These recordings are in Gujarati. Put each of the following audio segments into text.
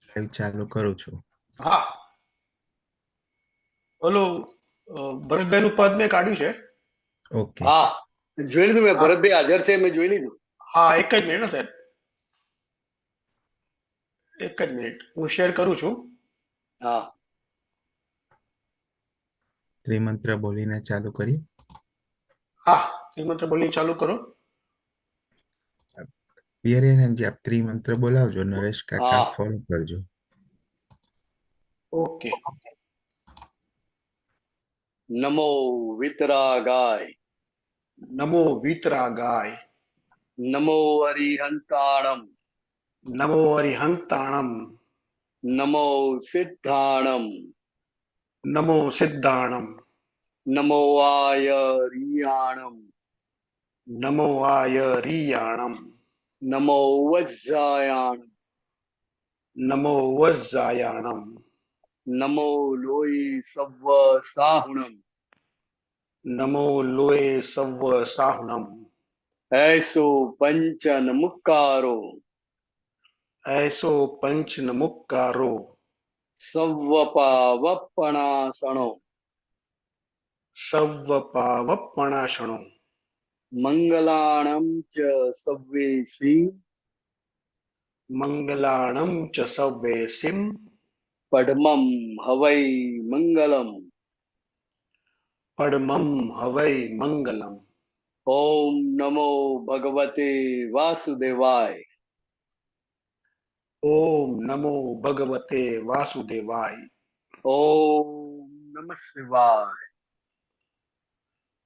લાઈવ ચાલુ કરું છું. હા, ઓલું ભરતભાઈ નું પદ મેં કાઢ્યું છે. ઓકે. હા, જોઈ લીધું મેં. હા ભરતભાઈ હાજર છે, મેં જોઈ લીધું. હા, એક જ મિનિટ સાહેબ, એક જ મિનિટ હું શેર કરું છું. હા, ત્રિમંત્ર બોલીને ચાલુ કરી. હા, શ્રીમંત બોલી ચાલુ કરો. બિહારી આપ ત્રિમંત્ર બોલાવજો, નરેશ કાકા હા. ફોલો કરજો. ઓકે. નમો વિતરાગાય, નમો વિતરા ગાય, નમો હરિહંતાણમ, નમો હરિહંતાણમ, નમો સિદ્ધાણમ, નમો સિદ્ધાણમ, નમો આય રિયાણમ, નમો આય રિયાણમ, નમો વજ્જાયાણમ, નમો વજ્જાયાણમ, નમો લોહી સવ્વ સાહુણમ, નમો લોય સવ્વ સાહુણમ, એસો પંચન મુક્કારો, એસો પંચન મુક્કારો, સવ્વ પાવપણાસણો, સવ્વ પાવપણાશણો, મંગલાણમ ચ સવ્વેસી, મંગલાણમ ચ સવ્વેસિમ, પડમમ હવૈ મંગલમ. પડમમ હવૈ મંગલમ. ઓમ નમો ભગવતે વાસુદેવાય. ઓમ નમો ભગવતે વાસુદેવાય. ઓમ નમઃ શિવાય.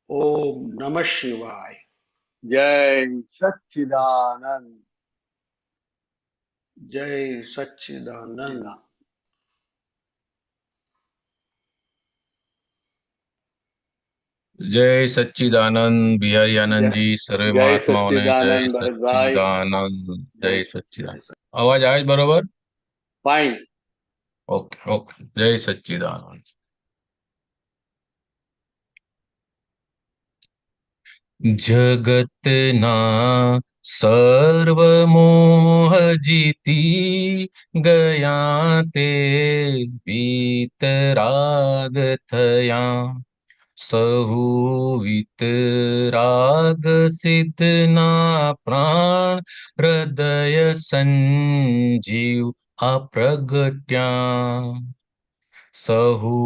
ઓમ નમઃ શિવાય. જય સચ્ચિદાનંદ. જય સચ્ચિદાનંદ. જય સચ્ચિદાનંદ બિહારી આનંદજી, સર્વે જય મહાત્માઓને જય સચ્ચિદાનંદ ભરતભાઈ. સચ્ચિદાનંદ. જય સચ્ચિદાનંદ. અવાજ આવે છે બરોબર? ફાઇન. Okay okay. જય સચ્ચિદાનંદ. જગતના સર્વ મોહ જીતી ગયા તે વીતરાગ થયા. સહુ વિતરાગ સિદ્ધના પ્રાણ હૃદય સંજીવ આ પ્રગટ્યા. સહુ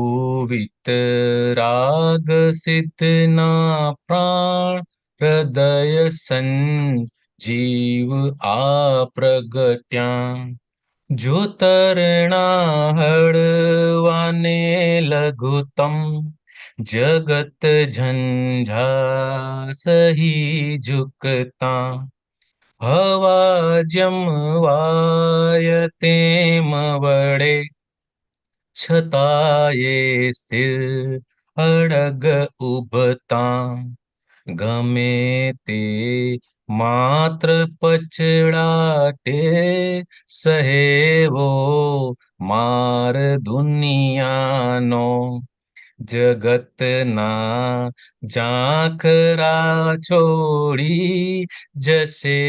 વિતરાગ સિદ્ધના પ્રાણ હૃદય સંજીવ આ પ્રગટ્યા. જો તરણા હળવાને લઘુત્તમ જગત ઝંઝા સહી ઝુકતા. હવા જમવાય તેમ વડે છતાયે સ્થિર અડગ ઉભતા. ગમે તે માત્ર પછડાટે સહેવો માર દુનિયાનો. જગતના ઝાંખરા છોડી જશે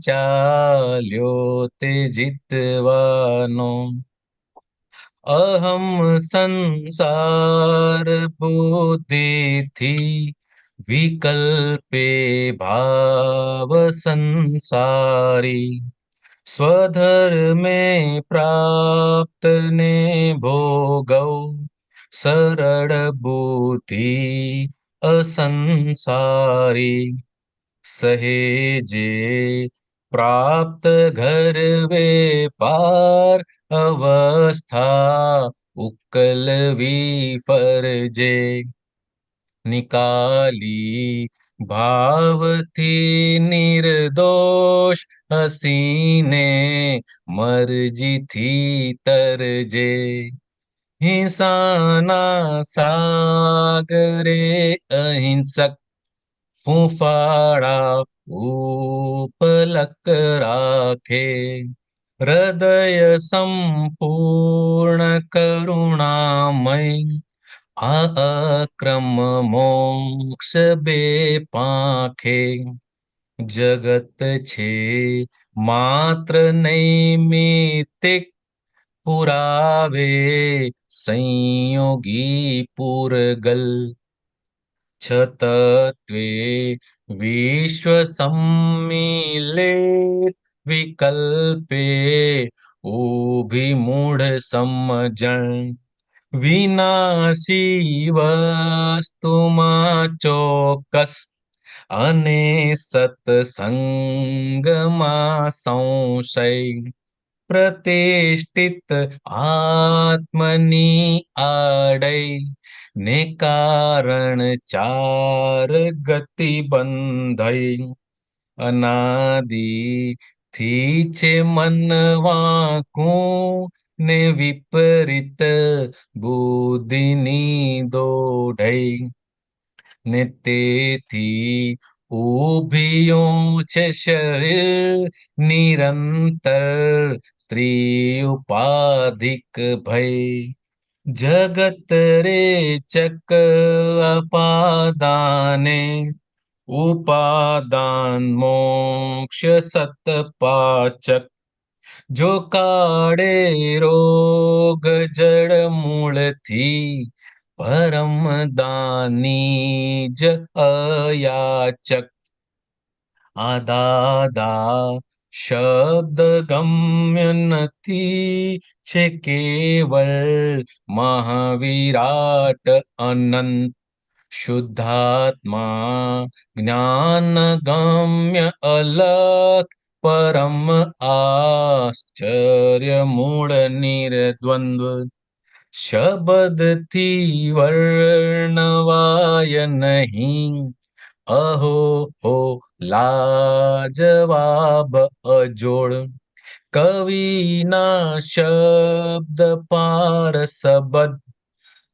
ચાલ્યો તે જીતવાનો. અહમ સંસાર બુદ્ધિથી વિકલ્પે ભાવ સંસારી. સ્વધર્મે પ્રાપ્ત ને ભોગવ સરળ બુદ્ધિ અસંસારી. સહેજે પ્રાપ્ત ઘર વેપાર અવસ્થા ઉકલવી ફરજે. નિકાલી ભાવથી નિર્દોષ હસીને મરજીથી તરજે. હિંસાના સાગરે અહિંસક ફૂંફાડા ઉપલક રાખે. હૃદય સંપૂર્ણ કરુણામય આ અક્રમ મોક્ષ બે પાંખે જગત છે માત્ર નૈમિત્તિક પુરાવે સંયોગી પૂરગલ છતત્વે વિશ્વ સમ્મિલિત વિકલ્પે ઊભી મૂઢ સમજણ વિનાશી વસ્તુમાં ચોક્કસ અને સત્સંગમાં સંશય પ્રતિષ્ઠિત આત્મની આડೈ ને કારણ ચાર ગતિ બંધઈ અનાદિ થી છે મન વાંકું ને વિપરીત બુદ્ધિની દોઢઈ ને તેથી ઊભિયું છે શરીર નિરંતર ત્રિઉપાધિક ભય જગત રે ચક અપાદાને ઉપાદાન મોક્ષ સતપાચક જો કાળે રોગ જડ મૂળથી પરમદાની જ અયાચક આ દાદા શબ્દ ગમ્ય નથી છે કેવળ મહાવિરાટ અનંત શુદ્ધાત્મા જ્ઞાન ગમ્ય અલગ પરમ આશ્ચર્ય મૂળ નિર્દ્વંદ્વ શબ્દથી વર્ણવાય નહીં અહો હો લાજવાબ અજોડ કવિના શબ્દ પાર સબદ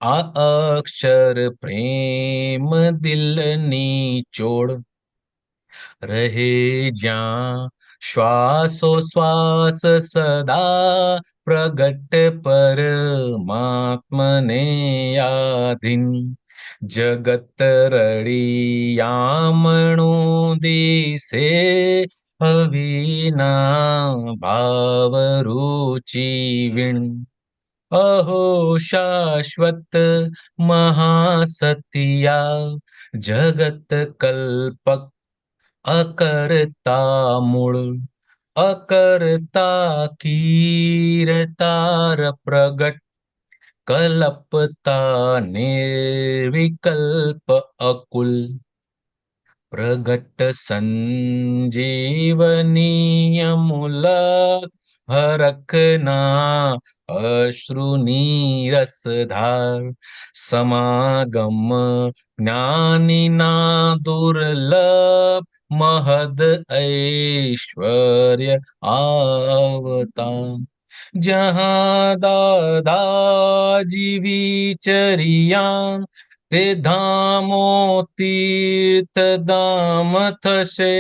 આ અક્ષર પ્રેમ દિલની ચોડ રહે જ્યાં શ્વાસો શ્વાસ સદા પ્રગટ પરમાત્મને આધીન જગત રળિયામણું દિશે અવિના ભાવ રુચિ વીણ અહો શાશ્વત મહાસત્યા જગત કલ્પક અકર્તા મૂળ અકર્તા કીર્તાર પ્રગટ કલ્પતા નિર્વિકલ્પ અકુલ પ્રગટ સંજીવનીય મૂલક હરખના અશ્રુની રસધાર સમાગમ જ્ઞાનીના દુર્લભ મહદ ઐશ્વર્ય આવતા જहाँ દાદાજી વિચરિયા તે ધામો તીર્થ ધામ થશે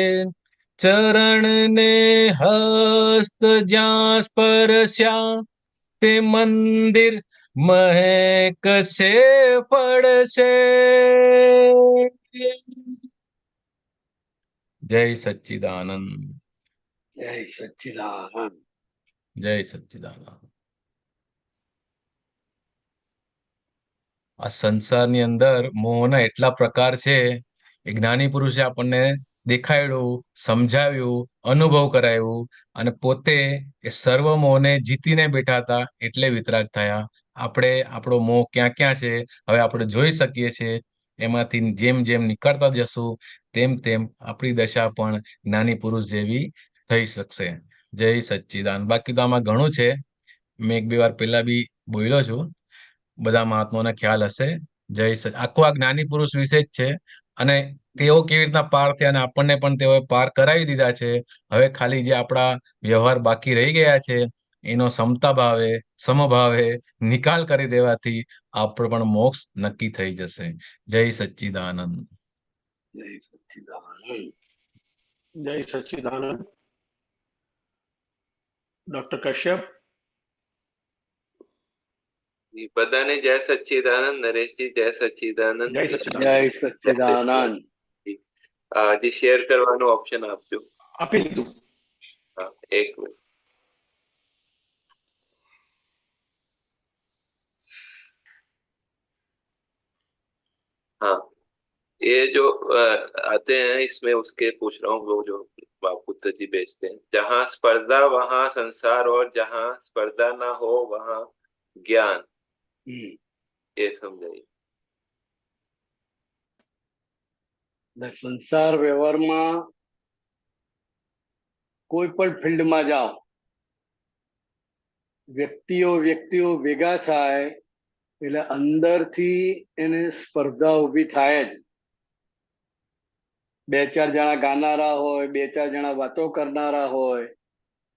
ચરણને હસ્ત જ્યાં સ્પર્શ્યા તે મંદિર મહેકશે પડશે જય સચ્ચિદાનંદ જય સચ્ચિદાનંદ. જય સચ્ચિદાનંદ. આ સંસારની અંદર મોહના એટલા પ્રકાર છે એ જ્ઞાની પુરુષે આપણને દેખાડ્યું, સમજાવ્યું, અનુભવ કરાવ્યું અને પોતે એ સર્વ મોહને જીતીને બેઠા હતા એટલે વિતરાગ થયા. આપણે આપણો મોહ ક્યાં ક્યાં છે હવે આપણે જોઈ શકીએ છીએ. એમાંથી જેમ જેમ નીકળતા જશું તેમ તેમ આપણી દશા પણ જ્ઞાની પુરુષ જેવી થઈ શકશે. જય સચ્ચિદાનંદ. બાકી તો આમાં ઘણું છે, મેં એક બે વાર પહેલા બી બોલ્યો છું, બધા મહાત્માઓને ખ્યાલ હશે. જય સચ આખું આ જ્ઞાની પુરુષ વિશે જ છે અને તેઓ કેવી રીતના પાર થયા અને આપણને પણ તેઓએ પાર કરાવી દીધા છે. હવે ખાલી જે આપણા વ્યવહાર બાકી રહી ગયા છે એનો સમતા ભાવે સમભાવે નિકાલ કરી દેવાથી આપણો પણ મોક્ષ નક્કી થઈ જશે. જય સચ્ચિદાનંદ. જય સચ્ચિદાનંદ. જય સચ્ચિદાનંદ. डॉक्टर कश्यप। जी बधाने जय सच्चिदानंद। नरेश जी जय सच्चिदानंद। जय जय सच्चिदानंद। सच्चिदानंद। जी जी शेयर करवानो ऑप्शन आपजो। આપી દીધું। हाँ एक मिनट। हाँ ये जो आते हैं इसमें उसके पूछ रहा हूँ, वो जो बापुत्र जी भेजते हैं, जहाँ स्पर्धा वहाँ संसार और जहाँ स्पर्धा ना हो वहाँ ज्ञान, ये समझाइए। સંસાર વ્યવહારમાં કોઈ પણ ફિલ્ડમાં જાઓ, વ્યક્તિઓ ભેગા થાય એટલે અંદરથી એને સ્પર્ધા ઊભી થાય જ. બે ચાર જણા ગાનારા હોય, બે ચાર જણા વાતો કરનારા હોય,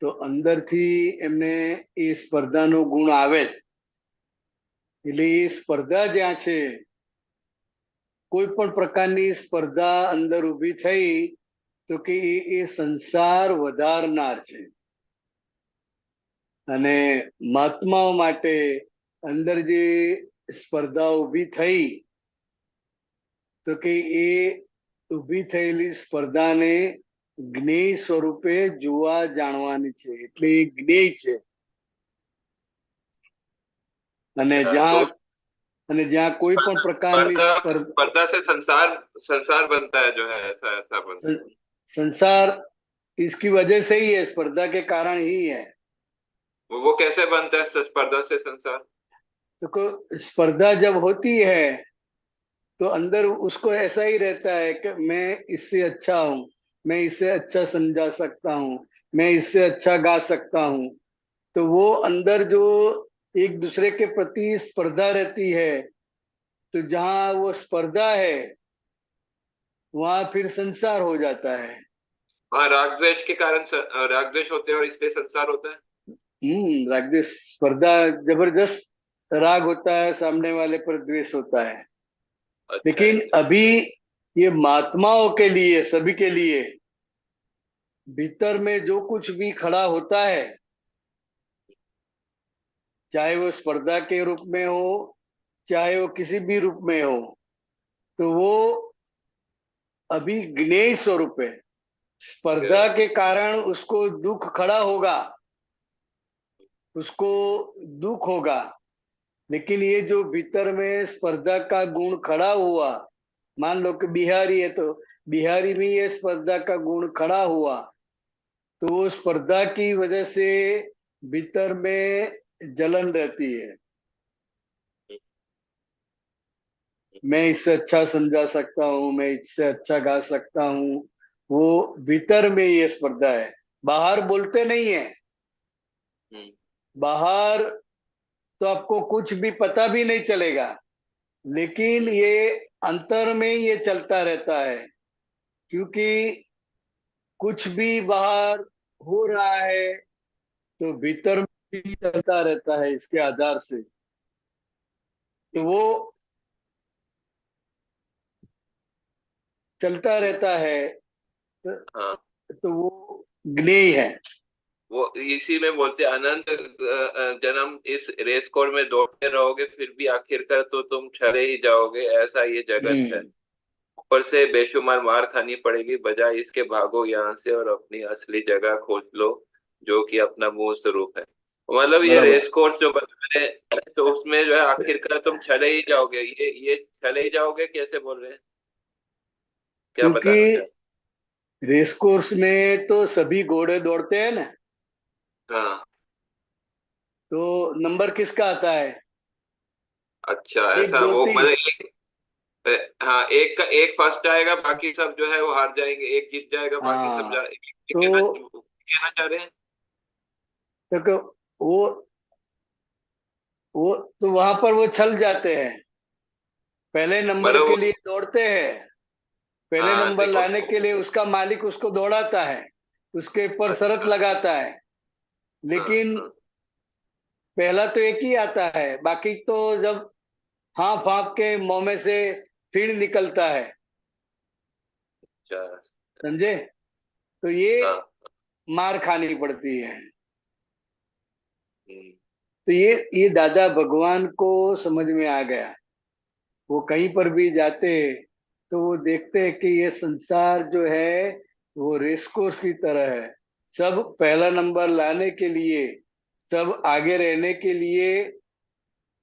તો અંદરથી એમને એ સ્પર્ધાનો ગુણ આવે જ. એટલે એ સ્પર્ધા જ્યાં છે, કોઈ પણ પ્રકારની સ્પર્ધા અંદર ઊભી થઈ તો કે એ સંસાર વધારનાર છે. અને મહાત્માઓ માટે અંદર જે સ્પર્ધા ઊભી થઈ તો કે એ ઊભી થયેલી સ્પર્ધાને જ્ઞેય સ્વરૂપે જોવા જાણવાની છે, એટલે એ જ્ઞેય છે. અને જ્યાં કોઈ પણ પ્રકારની स्पर्धा से संसार संसार बनता है जो है, ऐसा ऐसा बनता है। संसार इसकी वजह से ही है, स्पर्धा के कारण ही है। वो कैसे बनता है स्पर्धा से संसार? तो स्पर्धा जब होती है तो अंदर उसको ऐसा ही रहता है कि मैं इससे अच्छा हूँ, मैं इससे अच्छा समझा सकता हूँ, मैं इससे अच्छा गा सकता हूँ। तो वो अंदर जो एक दूसरे के प्रति स्पर्धा रहती है, तो जहाँ वो स्पर्धा है वहां फिर संसार हो जाता है। वहाँ राग द्वेष के कारण राग द्वेष होते हैं और इसलिए संसार होता है। राग द्वेष, स्पर्धा जबरदस्त राग होता है, सामने वाले पर द्वेष होता है। अच्छा, लेकिन अभी ये महात्माओं के लिए, सभी के लिए भीतर में जो कुछ भी खड़ा होता है, चाहे वो स्पर्धा के रूप में हो, चाहे वो किसी भी रूप में हो, तो वो अभी ज्ञेय स्वरूप है। स्पर्धा के कारण उसको दुख खड़ा होगा, उसको दुख होगा, लेकिन ये जो भीतर में स्पर्धा का गुण खड़ा हुआ, मान लो कि बिहारी है तो बिहारी में ये स्पर्धा का गुण खड़ा हुआ, तो वो स्पर्धा की वजह से भीतर में जलन रहती है। मैं इससे अच्छा समझा सकता हूँ, मैं इससे अच्छा गा सकता हूँ, वो भीतर में ये स्पर्धा है। बाहर बोलते नहीं है, बाहर तो आपको कुछ भी पता भी नहीं चलेगा, लेकिन ये अंतर में ये चलता रहता है, क्योंकि कुछ भी बाहर हो रहा है तो भीतर में भी चलता रहता है। इसके आधार से तो वो चलता रहता है, तो वो ज्ञेय है। वो इसी में बोलते अनंत जन्म इस रेस कोर्स में दौड़ते रहोगे, फिर भी आखिरकार तो तुम चले ही जाओगे, ऐसा ये जगत है। ऊपर से बेशुमार मार खानी पड़ेगी, बजाय इसके भागो यहाँ से और अपनी असली जगह खोज लो, जो कि अपना मूल स्वरूप है। मतलब ये रेस कोर्स जो बता रहे हैं, तो उसमें जो है आखिरकार तुम चले ही जाओगे। ये चले ही जाओगे कैसे बोल रहे हैं, क्या बताना चाहते हैं? रेस कोर्स में तो सभी घोड़े दौड़ते हैं ना, हाँ तो नंबर किसका आता है? अच्छा, एक, ऐसा दो, वो तीन। मतलब हाँ एक का एक फर्स्ट आएगा, बाकी सब जो है वो हार जाएंगे, एक जीत जाएगा बाकी सब हाँ, कहना तो कहना चाह रहे हैं। तो वो तो वहां पर वो छल जाते हैं, पहले नंबर मतलब के वो लिए दौड़ते हैं, पहले हाँ नंबर देखो, लाने के लिए उसका मालिक उसको दौड़ाता है, उसके ऊपर शर्त अच्छा लगाता है, हाँ लेकिन हाँ पहला तो एक ही आता है, बाकी तो जब हाँफ हाँफ के मुंह में से फिर निकलता है, अच्छा समझे? तो ये हाँ मार खानी पड़ती है। तो ये दादा भगवान को समझ में आ गया। वो कहीं पर भी जाते तो वो देखते हैं कि ये संसार जो है वो रेस कोर्स की तरह है। सब पहला नंबर लाने के लिए, सब आगे रहने के लिए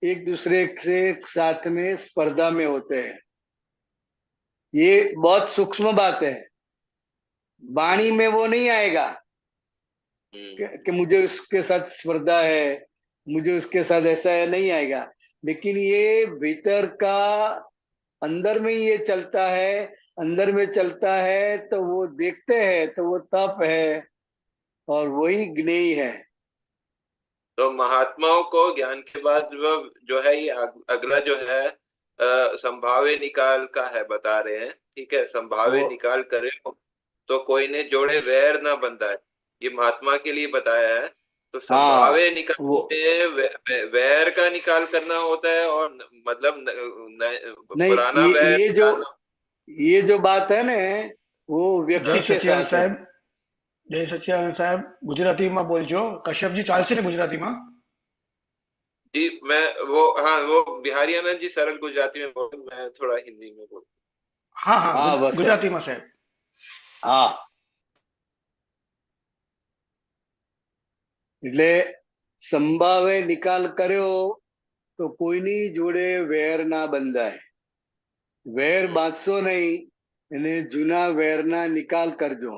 एक दूसरे से साथ में स्पर्धा में होते हैं। ये बहुत सूक्ष्म बात है। वाणी में वो नहीं आएगा कि मुझे उसके साथ स्पर्धा है, मुझे उसके साथ ऐसा है, नहीं आएगा। लेकिन ये भीतर का अंदर में ये चलता है, अंदर में चलता है तो वो देखते हैं तो वो तप है और वही ज्ञेय है। तो महात्माओं को ज्ञान के बाद वो जो है ये अगला जो है संभावे निकाल का है बता रहे हैं। ठीक है, संभावे वो निकाल करे तो कोई ने जोड़े वैर ना बंधाए, ये महात्मा के लिए बताया है। तो हाँ संभावे निकाल वो में वैर का निकाल करना होता है, और मतलब नहीं, पुराना वैर निकालना। ये जो बात है ना वो व्यक्ति जय के सच्चिदानंद साथ है। साहेब, जय सच्चिदानंद साहेब, ગુજરાતીમાં બોલજો. કશ્યપજી ચાલશે ને ગુજરાતીમાં? जी मैं वो, हाँ वो बिहारी आनंद जी सरल गुजराती में बोल, मैं थोड़ा हिंदी में बोल। હા હા हाँ बस ગુજરાતીમાં સાહેબ. हाँ, એટલે સંભાવે નિકાલ કર્યો તો કોઈની જોડે વેર ના બંધાય. વેર બાંધશો નહીં, એને જૂના વેરના નિકાલ કરજો.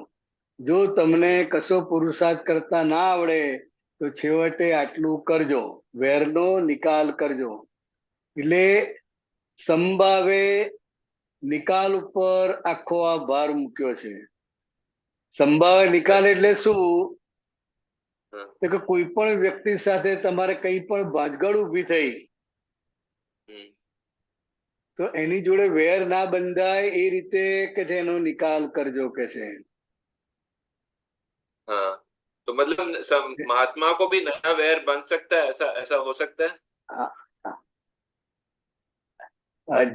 જો તમને કશો પુરુષાર્થ કરતા ના આવડે તો છેવટે આટલું કરજો, વેરનો નિકાલ કરજો. એટલે સંભાવે નિકાલ ઉપર આખો આ ભાર મૂક્યો છે. સંભાવે નિકાલ એટલે શું? તો કે કોઈ પણ વ્યક્તિ સાથે તમારે કઈ પણ ભાંજગડ ઊભી થઈ તો એની જોડે વેર ના બંધાય એ રીતે કે છે એનો નિકાલ કરજો કે છે. हाँ, तो मतलब महात्मा को भी नया वैर बन सकता है, ऐसा ऐसा हो सकता है।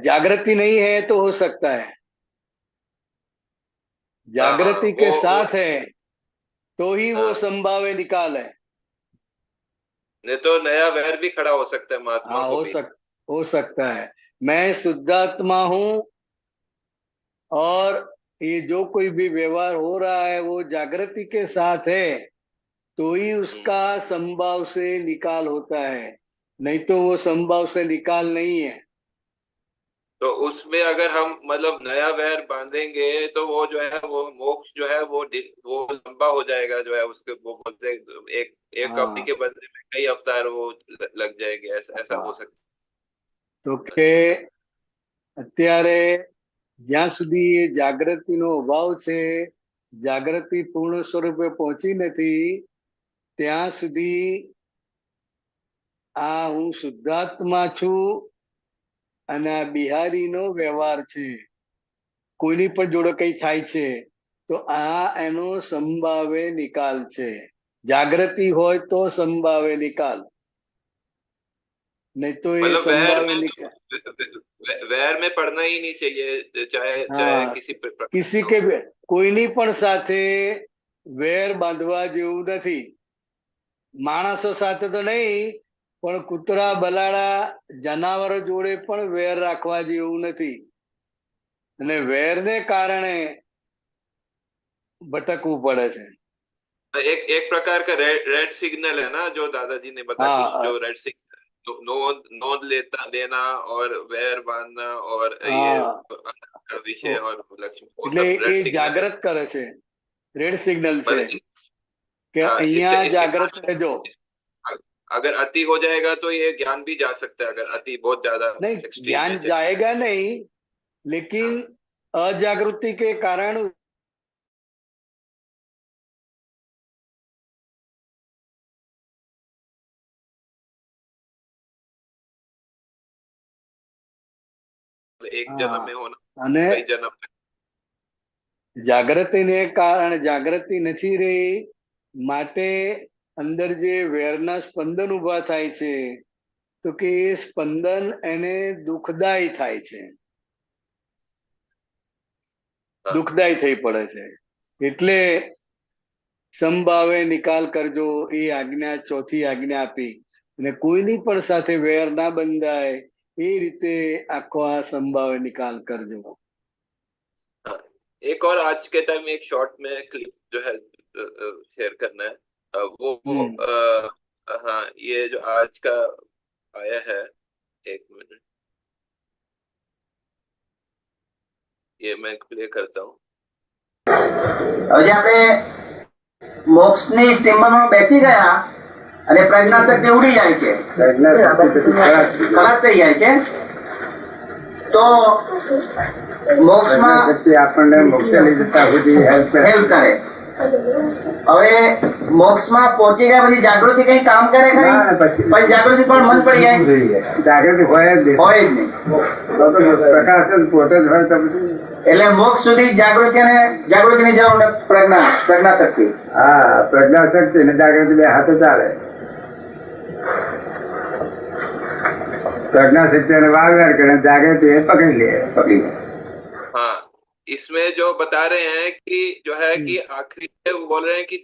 जागृति नहीं है तो हो सकता है, जागृति के साथ है तो ही वो संभावे निकाल है। नहीं तो नया वैर भी खड़ा हो सकता है महात्मा हाँ को भी। हो सकता है। मैं शुद्धात्मा हूं और ये जो कोई भी व्यवहार हो रहा है वो जागृति के साथ है तो ही उसका संभाव से निकाल होता है, नहीं तो वो संभाव से निकाल नहीं है। तो उसमें अगर हम मतलब नया वैर बांधेंगे तो वो जो है वो मोक्ष जो है वो लंबा हो जाएगा, जो है उसके वो बोलते हैं, एक अवधि के बदले में कई अवतार वो लग जाएंगे, ऐसा ऐसा हो सकता तो के અત્યારે જ્યાં સુધી એ જાગૃતિનો અભાવ છે, જાગૃતિ પૂર્ણ સ્વરૂપે પહોંચી નથી ત્યાં સુધી આ હું શુદ્ધાત્મા છું અને આ બિહારીનો વ્યવહાર છે, કોઈની પણ જોડે કઈ થાય છે તો આ એનો સંભાવે નિકાલ છે. જાગૃતિ હોય તો સંભાવે નિકાલ, नहीं तो ये मतलब संभावे निकाल वैर में पड़ना ही नहीं चाहिए, चाहे चाहे किसी के कोईनी पण साथे वेर बांधवा जेवुं नथी. माणसो साथे तो नहीं पण कूतरा बलाड़ा जनावर जोड़े पण वेर राखवा जेवुं नथी અને વેરને કારણે ભટકવું પડે છે. एक प्रकार का रेड सिग्नल है ना, जो दादाजी ने बताया, कुछ जो रेड सिग्नल नोंद लेना और वैर बांधना और ये विषय और लक्ष्य, એટલે એ જાગૃત કરે છે, રેડ સિગ્નલ છે કે અહીંયા જાગૃત રહેજો. अगर अति हो जाएगा तो ये ज्ञान भी जा सकता है, अगर अति बहुत ज्यादा नहीं, ज्ञान जाएगा नहीं, लेकिन अजागृति के कारण एक जन्म में होना અને कई जन्म જાગૃતિને કારણે જાગૃતિ નથી રહી માટે અંદર જે વેરના સ્પંદન ઉભા થાય છે તો કે એ સ્પંદન એને દુઃખદાયી થાય છે, દુઃખદાયી થઈ પડે છે. એટલે સમભાવે નિકાલ કરજો એ આજ્ઞા, ચોથી આજ્ઞા આપી. અને કોઈની પણ સાથે વેર ના બંધાય એ રીતે આખો આ સમભાવે નિકાલ કરજો. हाँ, एक और आज के टाइम में एक शॉर्ट में क्लिप जो है शेयर करना है। वो हाँ, ये जो आज का आया है, एक मिनट, ये मैं प्ले करता हूँ। હવે આપણે મોક્ષની સ્ટીમરમાં બેસી ગયા અને પ્રજ્ઞાશક્તિ ઉડી જાય છે, ખલાસ થઈ જાય છે, તો મોક્ષમાં આપણને મોક્ષ લઈ જતા સુધી હેલ્પ કરે. હવે મોક્ષમાં પહોંચી ગયા પછી જાગૃતિ કઈ કામ કરે ખરી? પછી જાગૃતિ પણ મન પડી જાય? જાગૃતિ હોય જ નહીં. હોય જ નહીં. પ્રકાશ જ પોતે જ હોય તો પછી એટલે મોક્ષ સુધી જાગૃતિની જરૂર ને પ્રજ્ઞાશક્તિ. હા, પ્રજ્ઞાશક્તિ ને જાગૃતિ બે હાથે ચાલે. प्रज्ञाशक्ति वार करे, जागृति पकड़ लिए, पकड़ी। हाँ, इसमें जो बता रहे हैं कि जो है कि आखिरी में वो बोल रहे हैं कि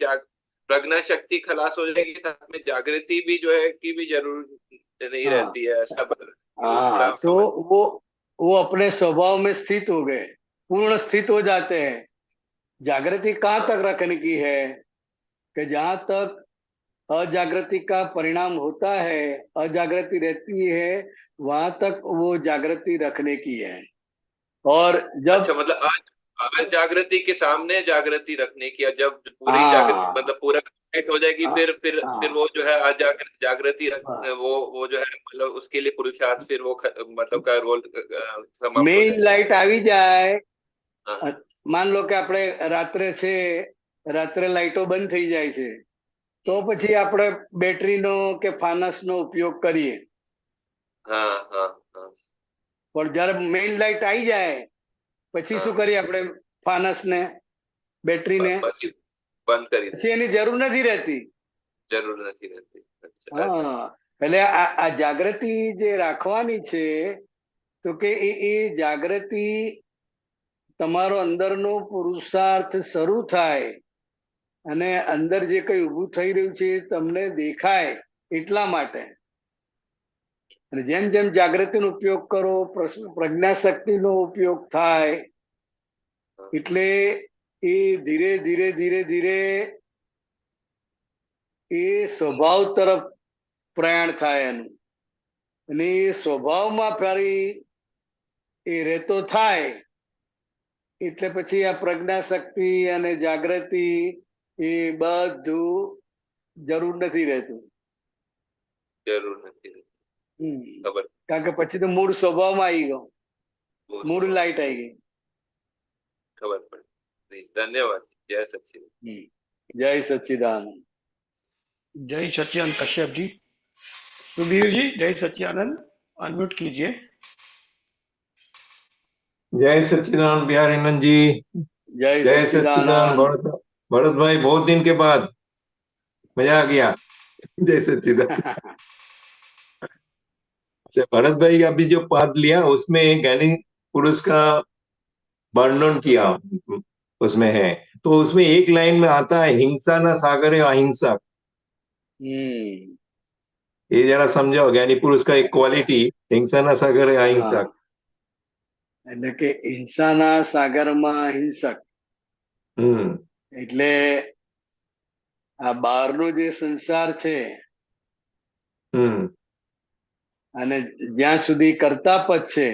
प्रज्ञा शक्ति खलास हो जाएगी, साथ में जागृति भी जो है की भी जरूरत नहीं रहती है, ऐसा बता रहे। तो वो अपने स्वभाव में स्थित हो गए, पूर्ण स्थित हो जाते हैं। जागृति कहाँ तक रखने की है कि जहां तक अजागृति का परिणाम होता है, अजागृति रहती है, वहां तक वो जागृति रखने की है। और जब अच्छा, मतलब अजागृति के सामने जागृति रखने की, जब पूरी जागृति मतलब पूरा कंप्लीट हो जाएगी, फिर वो जो है जागृति वो जो है मतलब उसके लिए पुरुषार्थ, फिर वो मतलब का रोल समाप्त। मेन लाइट આવી જાય, मान लो કે આપણે રાત્રે લાઈટો બંધ થઈ જાય છે, તો પછી આપણે બેટરીનો કે ફાનસનો ઉપયોગ કરીએ. પણ જયારે મેઇન લાઈટ આવી જાય પછી શું કરીએ આપણે? ફાનસને, બેટરીને બંધ કરી, પછી એની જરૂર નથી રહેતી. હા, એટલે આ જાગૃતિ જે રાખવાની છે, તો કે એ જાગૃતિ તમારો અંદરનો પુરુષાર્થ શરૂ થાય અને અંદર જે કઈ ઊભું થઈ રહ્યું છે તમને દેખાય એટલા માટે. અને જેમ જેમ જાગૃતિનો ઉપયોગ કરો, પ્રજ્ઞાશક્તિનો ઉપયોગ થાય, એટલે એ ધીરે ધીરે ધીરે ધીરે એ સ્વભાવ તરફ પ્રયાણ થાય એનું. અને એ સ્વભાવમાં ફરી એ રહેતો થાય એટલે પછી આ પ્રજ્ઞાશક્તિ અને જાગૃતિ એ બધું જરૂર નથી રહેતું. કારણ કે પછી તો મૂળ સ્વભાવમાં આવી ગયો, મૂળ લાઈટ આવી ગઈ. ખબર પડી. ધન્યવાદ. જય સચ્ચિદાનંદ. જય સચ્ચિદાનંદ. जय सच्चिदानंद कश्यप जी। सुधीर जी, जय सच्चिदानंद, अनम्यूट कीजिए। जय सच्चिदानंद बिहारीनंद जी। जय सच्चिदानंद भरत भाई, बहुत दिन के बाद मजा आ गया। जय सच्चिदानंद। अच्छा भरत भाई, अभी जो पाठ लिया उसमें ज्ञानी पुरुष का वर्णन किया, उसमें है, तो उसमें एक लाइन में आता है हिंसा ना सागरे अहिंसक। ये जरा समझाओ, ज्ञानी पुरुष का एक क्वालिटी हिंसा ना सागरे अहिंसक। એટલે કે હિંસાના સાગરમાં અહિંસક એટલે આ બહારનો જે સંસાર છે અને જ્યાં સુધી કર્તાપદ છે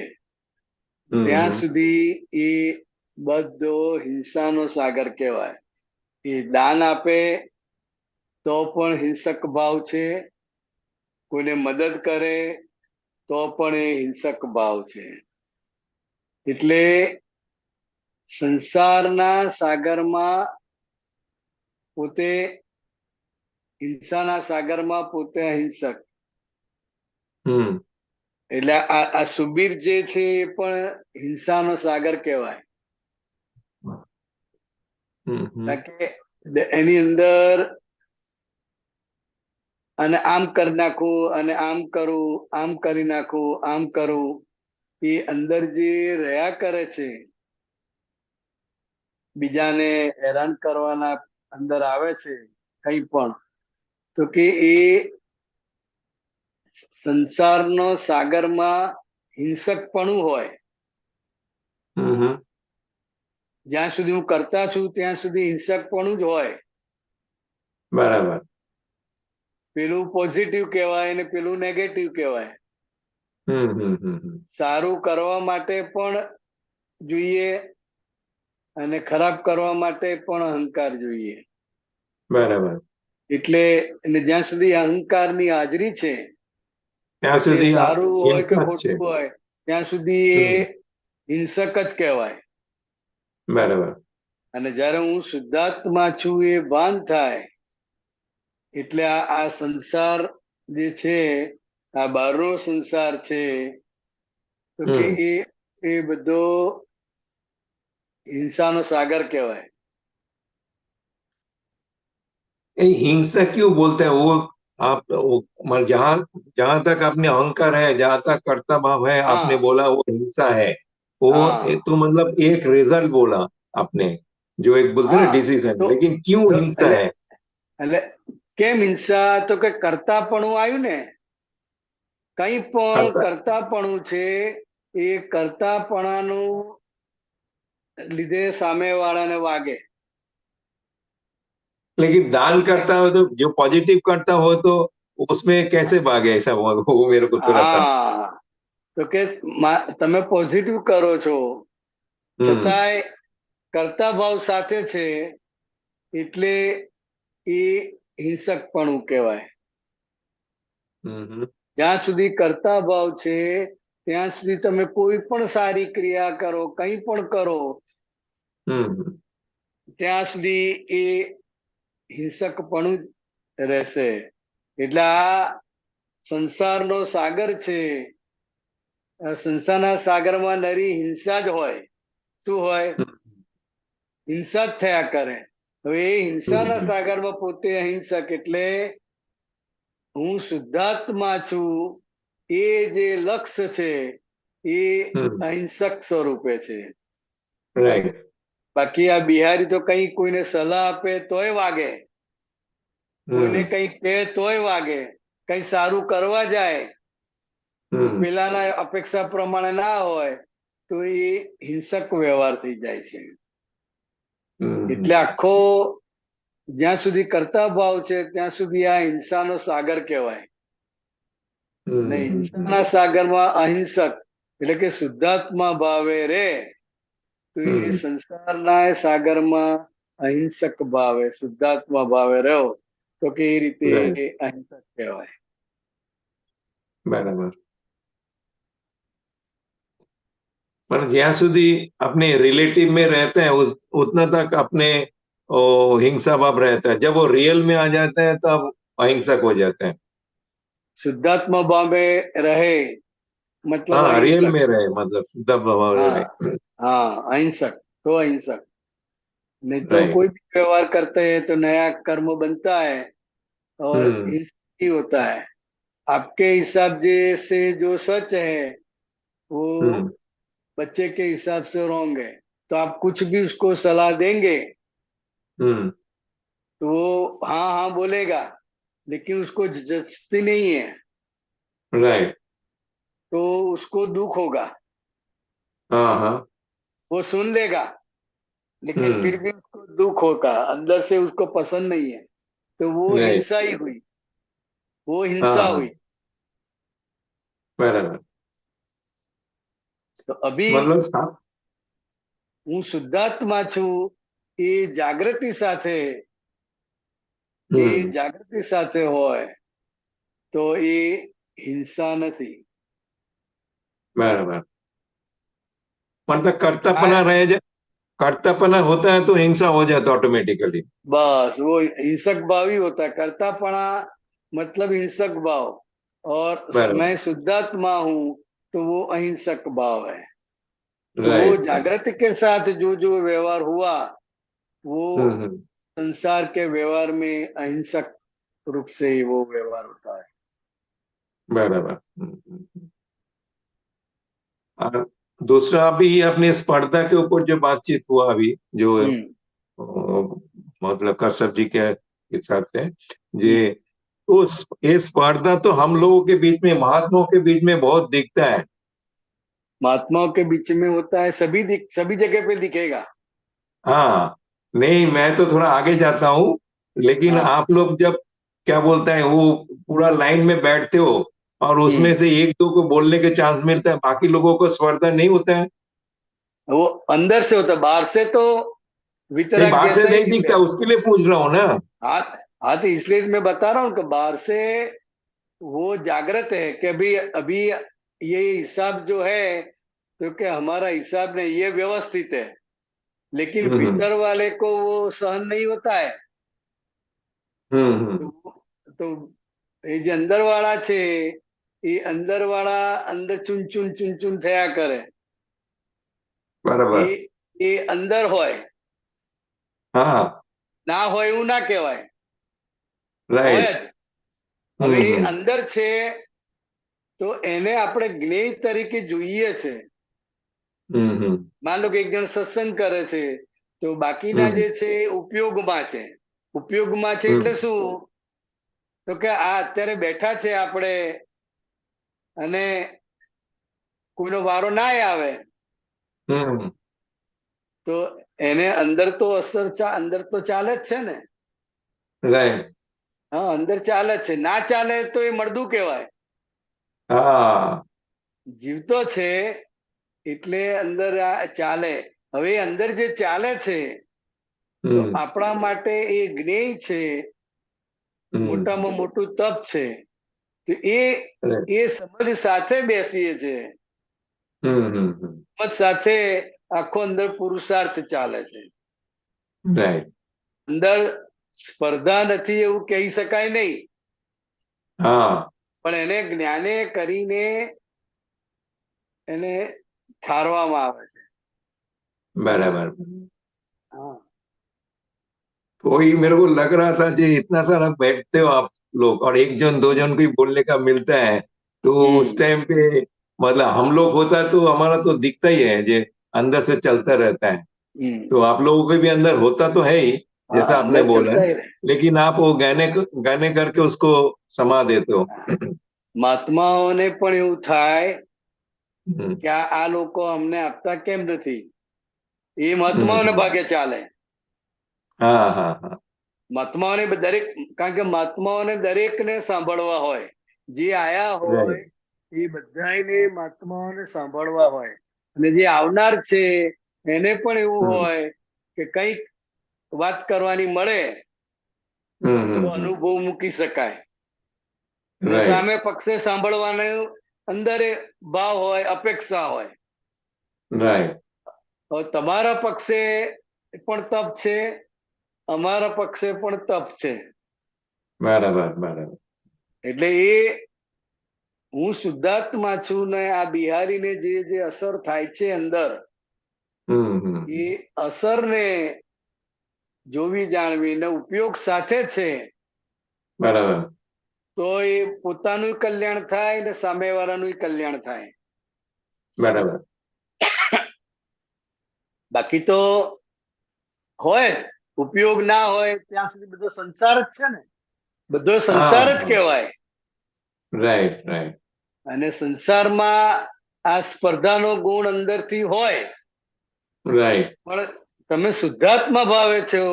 ત્યાં સુધી એ બધો હિંસાનો સાગર કહેવાય. એ દાન આપે તો પણ હિંસક ભાવ છે, કોઈને મદદ કરે તો પણ એ હિંસક ભાવ છે. એટલે સંસારના સાગરમાં પોતે, હિંસાના સાગરમાં પોતે અહિંસક. એટલે આ સુબીર જે છે એ પણ હિંસાનો સાગર કહેવાય. એની અંદર અને આમ કરી નાખું અને આમ કરું, આમ કરી નાખું, આમ કરું, એ અંદર જે રહ્યા કરે છે બીજાને હેરાન કરવાના અંદર આવે છે કંઈ પણ, તો કે એ સંસારનો સાગરમાં હિંસકપણું હોય. હમ. જ્યાં સુધી હું કરતા છું ત્યાં સુધી હિંસકપણું જ હોય. બરાબર. પેલું પોઝિટિવ કહેવાય ને પેલું નેગેટિવ કહેવાય. હમ. સારું કરવા માટે પણ જોઈએ અને ખરાબ કરવા માટે પણ અહંકાર જોઈએ. બરાબર. એટલે જ્યાં સુધી અહંકારની હાજરી છે, ત્યાં તે સુધી આ સારું હોય કે હિંસા જ છે. ખોટું હોય ત્યાં સુધી એ હિંસક જ કહેવાય. બરાબર. અને જ્યારે હું શુદ્ધાત્મા છું એ ભાન થાય એટલે આ સંસાર જે છે, આ બહારનો સંસાર છે, તો કે એ બધો હિંસાનો સાગર કહેવાય. ये हिंसा क्यों बोलते हैं वो? आप जहाँ जहां तक आपने अहंकार है, जहां तक कर्ता भाव है, आपने हाँ बोला वो हिंसा है. वो हाँ तो मतलब एक रिजल्ट बोला आपने, जो एक बोलते हैं ना हाँ डिसीजन, तो लेकिन क्यों हिंसा है? એટલે કેમ હિંસા? તો કે કરતાપણું આવ્યું ને, કંઈ પણ करता કરતાપણું છે, એ કરતાપણાનું લીધે સામેવાળાને વાગે. लेकिन दान करता हो तो जो पॉजिटिव करता हो तो उसमें कैसे भागे? ऐसा वो मेरे को थोड़ा सा. હા, તો કે તમે પોઝિટિવ કરો છો છતાંય કરતા ભાવ સાથે છે એટલે એ હિંસકપણું કહેવાય. જ્યાં સુધી કરતા ભાવ છે ત્યાં સુધી તમે કોઈ પણ સારી ક્રિયા કરો, કંઈ પણ કરો, ત્યાં સુધી એ હિંસકપણું જ રહેશે. એટલે આ સંસારનો સાગર છે, આ સંસારના સાગરમાં નરી હિંસા જ હોય. શું હોય? હિંસા જ થયા કરે. હવે એ હિંસાના સાગરમાં પોતે અહિંસક, એટલે હું શુદ્ધાત્મા છું એ જે લક્ષ્ય છે એ અહિંસક સ્વરૂપે છે. राइट. બાકી આ બિહારી તો કઈ કોઈને સલાહ આપે તોય વાગે, કોઈને કઈ કહે તોય વાગે, કઈ સારું કરવા જાય તો પેલાના અપેક્ષા પ્રમાણે ના હોય તો એ હિંસક વ્યવહાર થઈ જાય છે. એટલે આખો જ્યાં સુધી કરતા ભાવ છે ત્યાં સુધી આ હિંસાનો સાગર કહેવાય. ને હિંસાના સાગરમાં અહિંસક એટલે કે શુદ્ધાત્મા ભાવે રે તો એ સંસારના સાગરમાં અહિંસક ભાવે શુદ્ધાત્મા ભાવે રહ્યો તો કે એ રીતે અહિંસક કહેવાય. બરાબર. पर ज्यां સુધી अपने रिलेटिव में रहते हैं उतना तक अपने हिंसा भाव रहता है. जब वो रियल में आ जाते हैं तब अहिंसक हो जाते हैं. શુદ્ધાત્મા ભાવે રહે मतलब हाँ, रियल अहिंसक. में रहे मतलब शुद्ध भाव रहे. हाँ अहिंसक तो अहिंसक. नहीं तो Right. कोई भी व्यवहार करते हैं तो नया कर्म बनता है और हिंसक ही होता है. आपके हिसाब से जो सच है वो बच्चे के हिसाब से रॉन्ग है, तो आप कुछ भी उसको सलाह देंगे तो वो हाँ हाँ बोलेगा, लेकिन उसको जचती नहीं है. राइट. तो उसको दुख होगा. हाँ. वो सुन लेगा लेकिन फिर भी उसको दुख होगा, अंदर से उसको पसंद नहीं है. तो वो Right. हिंसा ही हुई, वो हिंसा हाँ. हुई. बराबर. तो अभी मतलब હું શુદ્ધાત્મા છું એ જાગૃતિ સાથે, એ જાગૃતિ સાથે હોય તો એ હિંસા નથી. बराबर. मतलब कर्तापना रह जाए, कर्तापना होता है तो हिंसा हो जाता ऑटोमेटिकली. बस वो हिंसक भाव ही होता है. करतापना मतलब हिंसक भाव, और मैं शुद्धात्मा हूं तो वो अहिंसक भाव है. तो वो जागृति के साथ जो जो व्यवहार हुआ वो संसार के व्यवहार में अहिंसक रूप से ही वो व्यवहार होता है. बराबर. और दूसरा अभी अपने स्पर्धा के ऊपर जो बातचीत हुआ अभी जो मतलब कश्यप जी के हिसाब से ये तो ये स्पर्धा तो हम लोगों के बीच में, महात्माओं के बीच में बहुत दिखता है। महात्माओं के बीच में होता है, सभी जगह पे दिखेगा। हाँ, नहीं मैं तो थोड़ा आगे जाता हूँ, लेकिन हाँ। आप लोग जब क्या बोलते हैं वो पूरा लाइन में बैठते हो और उसमें से एक दो को बोलने के चांस मिलता है, बाकी लोगों को स्पर्धा नहीं होता है। वो अंदर से होता है, बाहर से तो नहीं, वितराग बाहर से जैसा ही नहीं दिख दिखता, रहा है। उसके लिए पूछ रहा हूँ ना। हाँ। हाँ, तो इसलिए मैं बता रहा हूँ कि बाहर से वो जागृत है कि अभी अभी ये हिसाब जो है, तो कि हमारा हिसाब नहीं, ये व्यवस्थित है, लेकिन हम्म भीतर वाले को वो सहन नहीं होता है। हम्म તો એ જે અંદર વાળા છે એ અંદર વાળા અંદર ચૂન ચૂન ચૂન ચૂન થયા કરે, बराबर। એ એ અંદર હોય, हाँ, ના હોય એવું ના કહેવાય, હોય राइट। જ. હવે એ અંદર છે તો એને આપણે જ્ઞેય તરીકે જોઈએ છે. हम्म માન લો કે એક જણ સત્સંગ કરે છે, તો બાકીના જે છે એ ઉપયોગમાં છે. ઉપયોગમાં છે એટલે શું? તો કે આ અત્યારે બેઠા છે આપણે, અને કોઈનો વારો ના આવે हम्म તો એને અંદર તો અસર અંદર તો ચાલે જ છે ને. राइट। હા, અંદર ચાલે જ છે. ના ચાલે તો એ મળદું કહેવાય. हाँ। જીવતો છે એટલે અંદર આ ચાલે. હવે અંદર જે ચાલે છે તો આપણા માટે એ જ્ઞેય છે, મોટામાં મોટું તપ છે. તો એ સમજ સાથે બેસીએ છે, સમજ સાથે આખો અંદર પુરુષાર્થ ચાલે છે. राइट। અંદર સ્પર્ધા નથી એવું કહી શકાય નહીં, हाँ, પણ એને જ્ઞાને કરીને એને ઠારવામાં આવે છે. बराबर। હા. तो वही मेरे को लग रहा था कि इतना सारा बैठते हो आप लोग और एक जन दो जन को ही बोलने का मिलता है, तो उस टाइम पे मतलब हम लोग होता तो हमारा तो दिखता ही है, जो अंदर से चलता रहता है। तो आप लोगों के भी अंदर होता तो है ही, जैसा आपने અંદર बोला, ચલતા ही रहे. लेकिन आप वो गाने करके उसको समा देते हो। મહાત્માઓને પણ એવું થાય हम्म, કે આ લોકો અમને આપતા કેમ નથી, એ મહાત્માઓને ભાગે ચાલે. हाँ हाँ हाँ। મહાત્માઓને દરેક, કારણ કે મહાત્માઓને દરેકને સાંભળવા હોય, જે આયા હોય Right. એ બધાને મહાત્માઓને સાંભળવા હોય, અને જે આવનાર છે એને પણ એવું હોય કે કંઈક વાત કરવાની મળે તો અનુભવ મૂકી શકાય. અને Right. સામે પક્ષે સાંભળવાનો અંદર ભાવ હોય, અપેક્ષા હોય. Right. હવે તમારા પક્ષે પણ તપ છે, અમારા પક્ષે પણ તપ છે. બરાબર બરાબર. એટલે એ હું શુદ્ધાત્મા છું ને આ બિહારીને જે જે અસર થાય છે અંદર, એ અસરને જોવી જાણવી ને ઉપયોગ સાથે છે, બરાબર. તો એ પોતાનું કલ્યાણ થાય ને સામેવાળાનું કલ્યાણ થાય. બરાબર. બાકી તો હોય જ, ઉપયોગ ના હોય ત્યાં સુધી બધો સંસાર જ છે ને, બધો સંસાર જ કહેવાય. Right right. અને સંસારમાં આ સ્પર્ધાનો ગુણ અંદરથી હોય, રાઈટ. પણ તમે શુદ્ધાત્મા ભાવે છો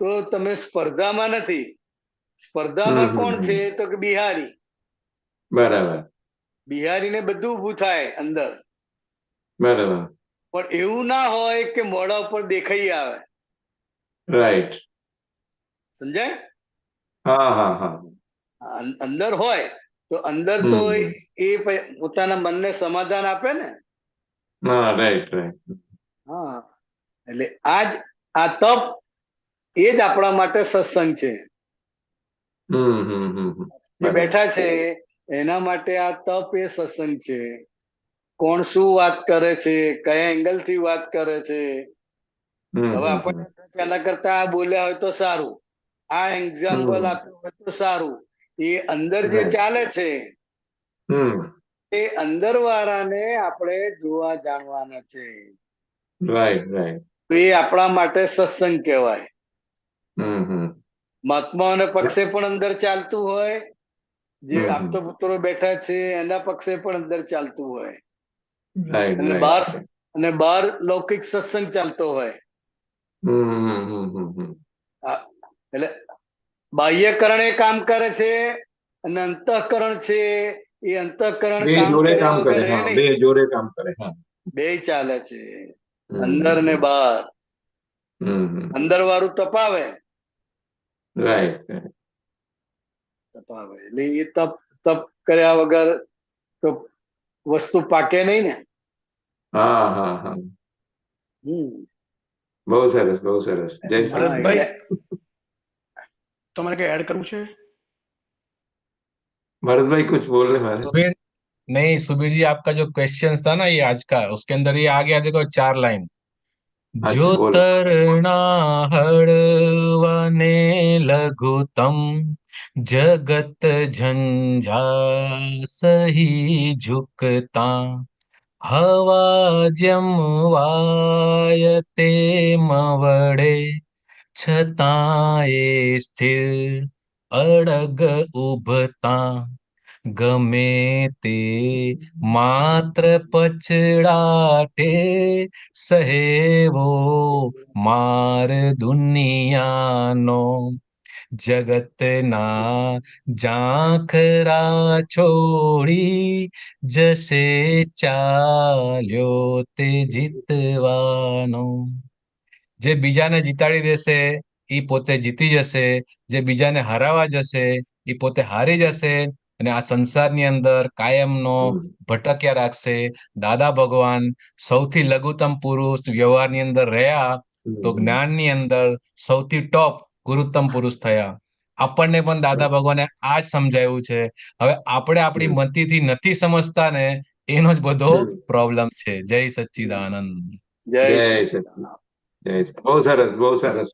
તો તમે સ્પર્ધામાં નથી. સ્પર્ધામાં કોણ છે? તો કે બિહારી. બરાબર. બિહારીને બધું ઊભું થાય અંદર, બરાબર. પણ એવું ના હોય કે મોઢા ઉપર દેખાઈ આવે. રાઈટ. સમજાય? હા હા હા. અંદર હોય તો અંદર તો એ પોતાના મનને સમાધાન આપે ને. હા, રાઈટ રાઈટ. હા, એટલે આ તપ એ જ આપણા માટે સત્સંગ છે. જે બેઠા છે એના માટે આ તપ એ સત્સંગ છે. કોણ શું વાત કરે છે, કયા એંગલ થી વાત કરે છે. હવે આપણે પેલા કરતા આ બોલ્યા હોય તો સારું, આ એક્ઝામ્પલ આપ્યું હોય તો સારું. એ અંદર જે ચાલે છે એ અંદર વાળાને આપણે જોવા જાણવાના છે. Right right. તો એ આપણા માટે સત્સંગ કહેવાય. મહાત્માઓના પક્ષે પણ અંદર ચાલતું હોય, જે હમ, આપતો પુત્રો બેઠા છે એના પક્ષે પણ અંદર ચાલતું હોય, રાઈટ અને બહાર લૌકિક સત્સંગ ચાલતો હોય. એટલે બાહ્યકરણ એ કામ કરે છે અને અંતઃકરણ છે એ અંતઃકરણ બે કામ જોડે કર્યા કામ વગર કરે, રહે હા, નહીં. બે જોડે કામ કરે, હા. બે ચાલે છે, અંદર ને બહાર. અંદર વાળું તપાવે રાઈટ. એટલે એ તપ કર્યા વગર તો વસ્તુ પાકે નહીં ને. હા હા હા, બહુ સરસ, બહુ સરસ. જય ભરતભાઈ, સચિદાનંદ. તમારે કઈ એડ કરવું છે? भरत कुछ बोलने वाले? सुबीर, नहीं सुबीर जी, आपका जो क्वेश्चन था ना ये आज का, उसके अंदर ये आ गया, देखो 4 लाइन। जो अच्छा, बोलो। तरणा हड़वने लघुतम जगत झंझा सही झुकता हवा जमवायते मवड़े छताए स्थिर अड़ग उभता गमे ते मात्र पछड़ाटे सहेवो मार दुनियानो जगतना जाखरा छोड़ी जसे चाल्यो તે જીતવાનો. જે બીજાને જીતાડી દેશે એ પોતે જીતી જશે, જે બીજાને હરાવા જશે એ પોતે હારી જશે, અને આ સંસારની અંદર કાયમનો ભટક્યા રાખશે. દાદા ભગવાન સૌથી લઘુત્તમ પુરુષ વ્યવહારની અંદર રહ્યા તો જ્ઞાનની અંદર સૌથી ટોપ ગુરુત્તમ પુરુષ થયા. આપણને પણ દાદા ભગવાને આ જ સમજાવ્યું છે. હવે આપણે આપણી મતીથી નથી સમજતા ને, એનો જ બધો પ્રોબ્લેમ છે. જય સચ્ચિદાનંદ. જય જય સચિદાનંદ. સચિદાનંદ. જય સચિદાનંદ. બહુ સરસ, બહુ સરસ.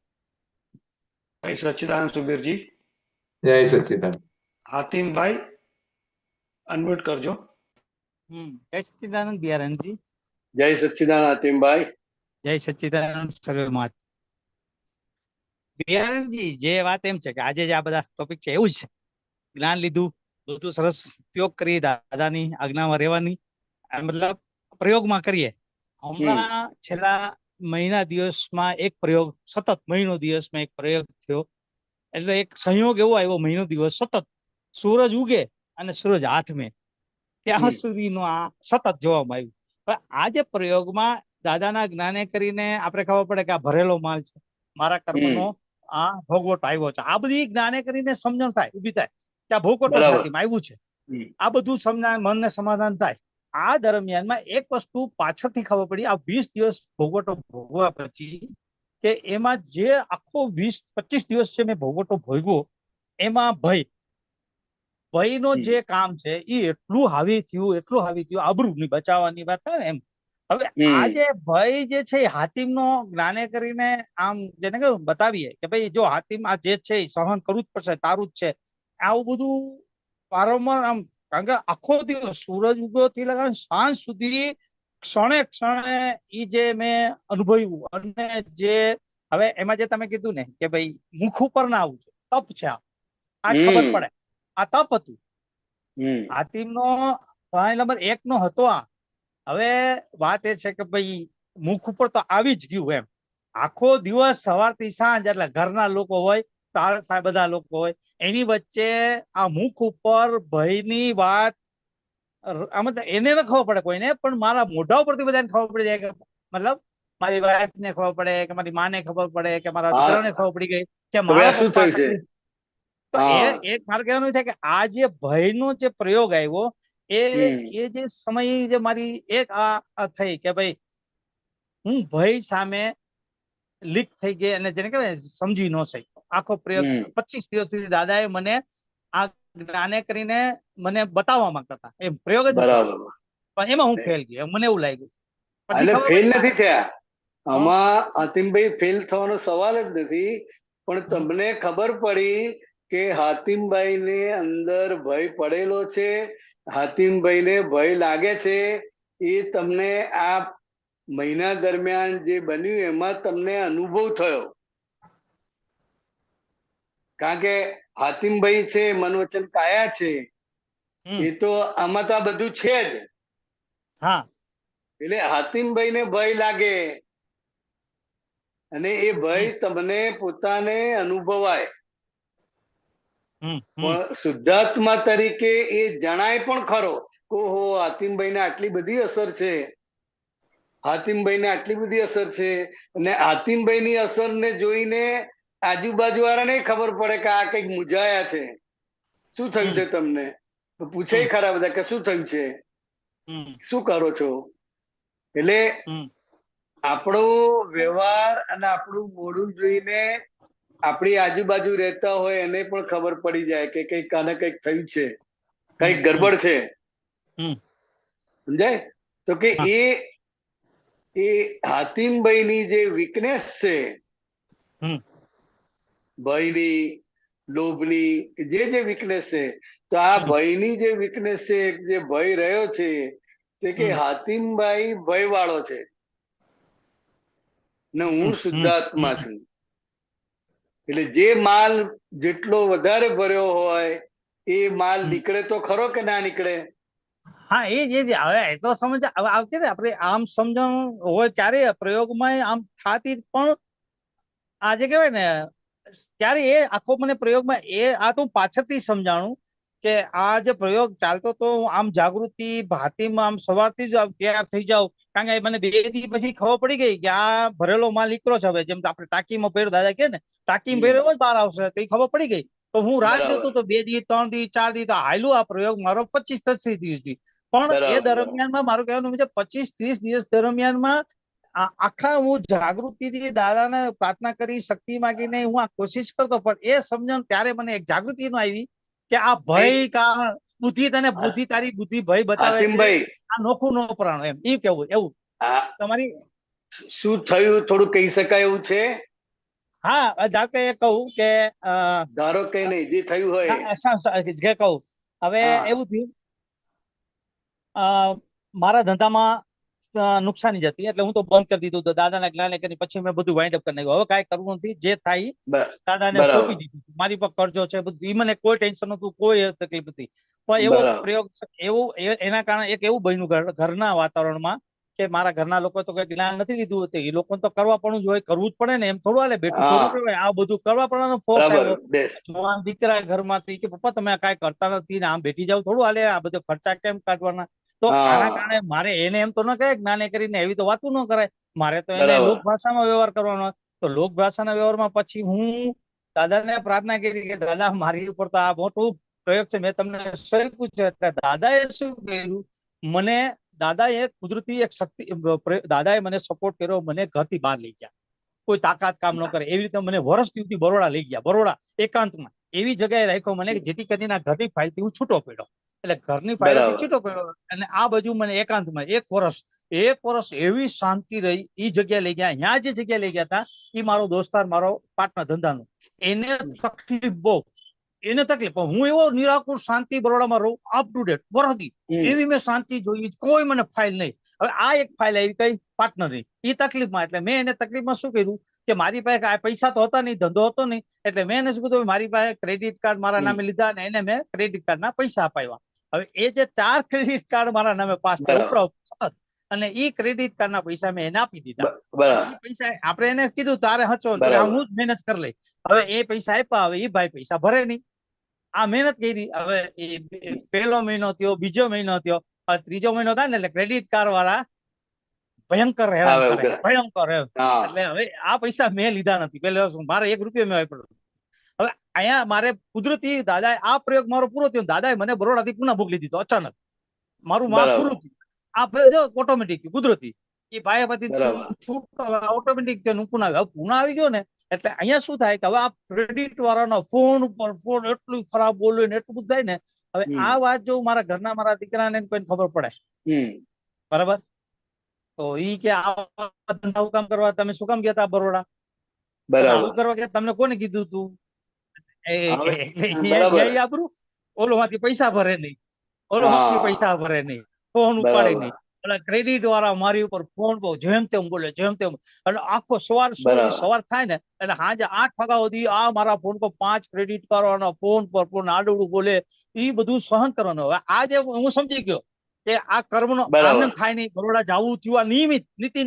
જય સચ્ચિદાનંદ સુબીરજી. જય સચિદાનંદ. હાતિમભાઈ, અનમ્યુટ કરજો. જય સચ્ચિદાનંદ બિયારણજી. જય સચ્ચિદાનંદ હાતિમભાઈ. જય સચ્ચિદાનંદ સર્વમાત. બિયારણજી, જે વાત એમ છે કે આજે જે આ બધા ટોપિક છે એવું છે, જ્ઞાન લીધું, બધું સરસ ઉપયોગ કરી દાદાની આજ્ઞામાં રહેવાની, મતલબ પ્રયોગમાં કરીએ. હમણાં છેલ્લા મહિના દિવસમાં એક પ્રયોગ, સતત મહિનો દિવસમાં એક પ્રયોગ થયો. એટલે એક સંયોગ એવો આવ્યો, મહિનો દિવસ સતત સૂરજ ઉગે અને સૂરજ હાથમે, ત્યાં સુધીનું આ સતત જોવામાં આવ્યું. પણ આ જે પ્રયોગમાં દાદાના જ્ઞાને કરીને આપણે ખબર પડે કે આ ભરેલો માલ છે, મારા કર્મનો આ ભોગવટો આવ્યો છે. આ બધી જ્ઞાને કરીને સમજણ થાય, ઉભી થાય કે આ ભોગવટો સાથે આવ્યું છે. આ બધું સમજાય, મનને સમાધાન થાય. આ દરમિયાનમાં એક વસ્તુ પાછળથી ખબર પડી, આ 20 દિવસ ભોગવટો ભોગવા પછી, કે એમાં જે આખો 20-25 દિવસ છે મેં ભોગવટો ભોગવ્યો, એમાં ભયનો જે કામ છે એ એટલું હાવી થયું, આબરૂની બચાવવાની વાત થાય ને એમ. હવે આ જે ભય જે છે એ હાતિમનો જ્ઞાને કરીને આમ જેને કહ્યું બતાવીએ કે ભાઈ જો હાતિમ આ જે છે એ સહન કરવું જ પડશે, તારું જ છે. આવું બધું વારંવાર આમ, કારણ કે આખો દિવસ સૂરજ ઉગ્યો થી લગાવીને સાંજ સુધી ક્ષણે ક્ષણે એ જે મેં અનુભવ્યું, અને જે હવે એમાં જે તમે કીધું ને કે ભાઈ મુખ ઉપર ના આવવું છે, તપ છે, આ ખબર પડે આ તપ હતું. હાતિમનો પોઈન્ટ નંબર 1 નો હતો આ. હવે વાત એ છે કે ભાઈ મુખ ઉપર તો આવી જ ગયું એમ. આખો દિવસ સવારથી સાંજ એટલે ઘરના લોકો હોય, બધા લોકો હોય, એની વચ્ચે આ મુખ ઉપર ભયની વાત, આમાં એને ન ખબર પડે કોઈને, પણ મારા મોઢા ઉપરથી બધાને ખબર પડી જાય કે મતલબ મારી વાઈફ ને ખબર પડે, કે મારી માને ખબર પડે, કે મારા દીકરાને ખબર પડી ગઈ કે મારા પપ્પા છે. તો એ મારે કહેવાનું છે કે આ જે ભયનો જે પ્રયોગ આવ્યો, એ જે સમય જે મારી એક આ થઈ કે ભાઈ હું ભય સામે લીક થઈ ગઈ, અને જેને કહેવાય સમજી ન શક્યો. આખો પ્રયોગ 25 દિવસ સુધી દાદાએ મને આ જ્ઞાને કરીને મને બતાવવા માંગતા હતા, એમ પ્રયોગ જ પણ એમાં હું ફેલ ગયો, મને એવું લાગ્યું. પછી ફેલ નથી થયા આમાં હાતિમભાઈ, ફેલ થવાનો સવાલ જ નથી, પણ તમને ખબર પડી કે હાતિમભાઈ ને અંદર ભય પડેલો છે, હાતિમભાઈ ને ભય લાગે છે, એ તમને આ મહિના દરમિયાન જે બન્યું એમાં તમને અનુભવ થયો. કારણ કે હાતિમભાઈ છે, મન વચન કાયા છે, હમ. એ તો આમાં તો આ બધું છે જ. હા એટલે હાતિમભાઈ ને ભય લાગે અને એ ભય તમને પોતાને અનુભવાય, હમ હમ પણ શુદ્ધાત્મા તરીકે એ જણાય પણ ખરો. ઓહો, હાતિમભાઈ ને આટલી બધી અસર છે, હાતિમભાઈ ને આટલી બધી અસર છે. અને હાતિમભાઈ ની અસર ને જોઈને આજુબાજુ વાળાને ખબર પડે કે આ કઈક મૂંઝાયા છે, શું થયું છે તમને? તો પૂછે ખરા બધા કે શું થયું છે, હમ શું કરો છો? એટલે હમ આપણો વ્યવહાર અને આપણું મોઢું જોઈને આપણી આજુબાજુ રહેતા હોય એને પણ ખબર પડી જાય કે કઈક આને કઈક થયું છે, કઈક ગડબડ છે. હમ સમજાય? તો કે હા. એ હાતિમભાઈ ની જે વીકનેસ છે, હમ ભયની, લોભની, જે વીકનેસ છે, તો આ ભયની જે વીકનેસ છે, જે ભય રહ્યો છે, તે કે હાતિમભાઈ ભય વાળો છે ને હું શુદ્ધાત્મા છું. એટલે જે માલ જેટલો વધારે ભર્યો હોય એ માલ નીકળે તો ખરો કે ના નીકળે? હા એ જ હવે એ તો સમજ હવે આવતી ને આપણે આમ સમજણ હોય ત્યારે પ્રયોગમાં આમ થતી, પણ આજે કહેવાય ને ત્યારે એ આખો મને પ્રયોગમાં આ તો પાછળથી સમજાણું કે આ જે પ્રયોગ ચાલતો તો આમ જાગૃતિ ભાતીમાં આમ સવારથી જ તૈયાર થઈ જાવ. કારણ કે મને 2 દી પછી ખબર પડી ગઈ કે આ ભરેલો માલ નીકળો છે. હવે જેમ આપણે ટાંકીમાં ભર્યો, દાદા કે ને ટાંકીમાં ભર્યો જ બહાર આવશે, તો એ ખબર પડી ગઈ. તો હું રાહ જોતો તો 2 દી, 3 દી, 4 દી તો હાલ્યું આ પ્રયોગ મારો 25-30 દિવસથી. પણ એ દરમિયાનમાં મારું કહેવાનું છે 25-30 દિવસ દરમિયાનમાં આખા હું જાગૃતિથી દાદાને પ્રાર્થના કરી, શક્તિ માંગીને હું આ કોશિશ કરતો, પણ એ સમજણ ત્યારે મને એક જાગૃતિ નો આવી કે આ ભય કારણ બુદ્ધિ તારી બુદ્ધિ ભય બતાવે છે, હાતિમભાઈ, આ નોખું નો પ્રાણ એમ એ કેવું એવું તમારી. શું થયું થોડું કહી શકાય એવું છે? હા ધાકે એ કહું કે ધારો કે નહીં, જે થયું હોય જે કહું હવે એવું થયું, મારા ધંધામાં નુકસાની જતી, એટલે હું તો બંધ કરી દીધું. તો દાદાના જ્ઞાને કરી પછી મેં બધું વાઇન્ડ અપ કરી નાખ્યું. હવે કાંઈ કરવું નથી, જે થાય દાદાને સોંપી દીધું. મારી પર કરજો છે બધું, મને કોઈ ટેન્શન નતું, કોઈ તકલીફ નથી. પણ એવો પ્રયોગ એના કારણે એક એવું બન્યું ઘરના વાતાવરણમાં કે મારા ઘરના લોકો તો કઈ જ્ઞાન નથી લીધું હતું, એ લોકો તો કરવા પણ જ હોય, કરવું જ પડે ને, એમ થોડું હાલે, બેઠું થોડું કહેવાય. આ બધું કરવા પડવાનો ફોર્સ આવ્યો. જવાન દીકરા ઘરમાંથી કે પપ્પા તમે કાંઈ કરતા નથી ને આમ બેઠી જાવ, થોડું હાલે, આ બધો ખર્ચા કેમ કાઢવાના? તો આના કારણે મારે એને એમ તો ન કહે જ્ઞાને કરીને એવી તો વાતું ન કરાય, મારે તો એને લોક ભાષામાં વ્યવહાર કરવાનો. તો લોક ભાષાના વ્યવહારમાં પછી હું દાદાને પ્રાર્થના કરી કે દાદા મારી ઉપર તો આ મોટું પ્રયોગ છે, મેં તમને સોંપ્યું છે. એટલે દાદાએ શું કર્યું, મને દાદાએ કુદરતી એક શક્તિ, દાદાએ મને સપોર્ટ કર્યો, મને ઘરથી બહાર લઈ ગયા. કોઈ તાકાત કામ ન કરે એવી રીતે મને વર્ષથી બરોડા લઈ ગયા. બરોડા એકાંતમાં એવી જગ્યાએ રાખ્યો મને કે જેથી કરીને ઘરની ફાઇલથી હું છૂટો પડ્યો. એટલે ઘરની ફાઇલથી છૂટો પડ્યો અને આ બાજુ મને એકાંતમાં 1 વર્ષ એવી શાંતિ રહી. એ જગ્યા લઈ ગયા, અહીંયા જે જગ્યા લઈ ગયા હતા એ મારો દોસ્તાર, મારો પાર્ટનર ધંધાનો, એને તકલીફ બહુ, એને તકલીફ, પણ હું એવો નિરાકુર શાંતિ બરોડામાં રહું, અપ ટુ ડેટ વરહદી એવી મેં શાંતિ જોઈ, કોઈ મને ફાઇલ નહીં. હવે આ એક ફાઇલ આવી કઈ પાર્ટનરની, એ તકલીફમાં, એટલે મેં એને તકલીફમાં શું કર્યું કે મારી પાસે પૈસા તો હતા નહીં, ધંધો હતો નહીં, એટલે મેં એને શું કીધું, મારી પાસે ક્રેડિટ કાર્ડ મારા નામે લીધા અને એને મેં ક્રેડિટ કાર્ડના પૈસા અપાવ્યા. હવે એ જે 4 ક્રેડિટ કાર્ડ મારા નામે પાસ થયા સતત, અને એ ક્રેડિટ કાર્ડના પૈસા મેં એને આપી દીધા. એ પૈસા આપણે એને કીધું તારે હચો, હું જ મહેનત કરી લઈ. હવે એ પૈસા આપ્યા, હવે એ ભાઈ પૈસા ભરે નહીં. આ મહેનત કરી, હવે એ 1લો મહિનો થયો, 2જો મહિનો થયો, 3જો મહિનો થાય ને એટલે ક્રેડિટ કાર્ડ વાળા ભયંકર હેરાન કરે, ભયંકર. એટલે હવે આ પૈસા મેં લીધા નથી, પેલા મારે 1 રૂપિયો મેં વાપર્યો. હવે અહીંયા મારે કુદરતી દાદાએ આ પ્રયોગ મારો પૂરો થયો, દાદાએ મને બરોડાથી પુનઃ મોકલી દીધો અચાનક. મારું માલ પૂરું થયું. આ ઓટોમેટિક કુદરતી એ ભાઈ પછી ઓટોમેટિક પુનઃ આવી ગયો ને. એટલે અહીંયા શું થાય કે હવે આ ક્રેડિટ વાળાનો ફોન ઉપર ફોન એટલું ખરાબ બોલ્યું ને એટલું બધું થાય ને. હવે આ વાત જો મારા ઘરના મારા દીકરાને કોઈને ખબર પડે, બરાબર, તો ઈ કે આ ધંધા કામ કરવા તમે શું કામ ગયા હતા બરોડા? આવું કરવા કે તમને કોને કીધું તું? આબરૂ ઓલો માંથી પૈસા ભરે નહીં, ઓલો માંથી પૈસા ભરે નહીં, ફોન ઉપાડે નહીં. એટલે ક્રેડિટ વાળા મારી ઉપર ફોન બહુ જેમ તેમ બોલે જેમ તેમ, એટલે આખો સવાર થાય ને એટલે સાંજે 8 વાગ્યા સુધી આ મારા ફોન પર 5 ક્રેડિટ કરવાના ફોન પર ફોન આડું બોલે, એ બધું સહન કરવાનું. હવે આજે હું સમજી ગયો કે આ કર્મનો આનંદ થાય નહીં. બરોડા જવું થયું આ નિયમિત નીતિ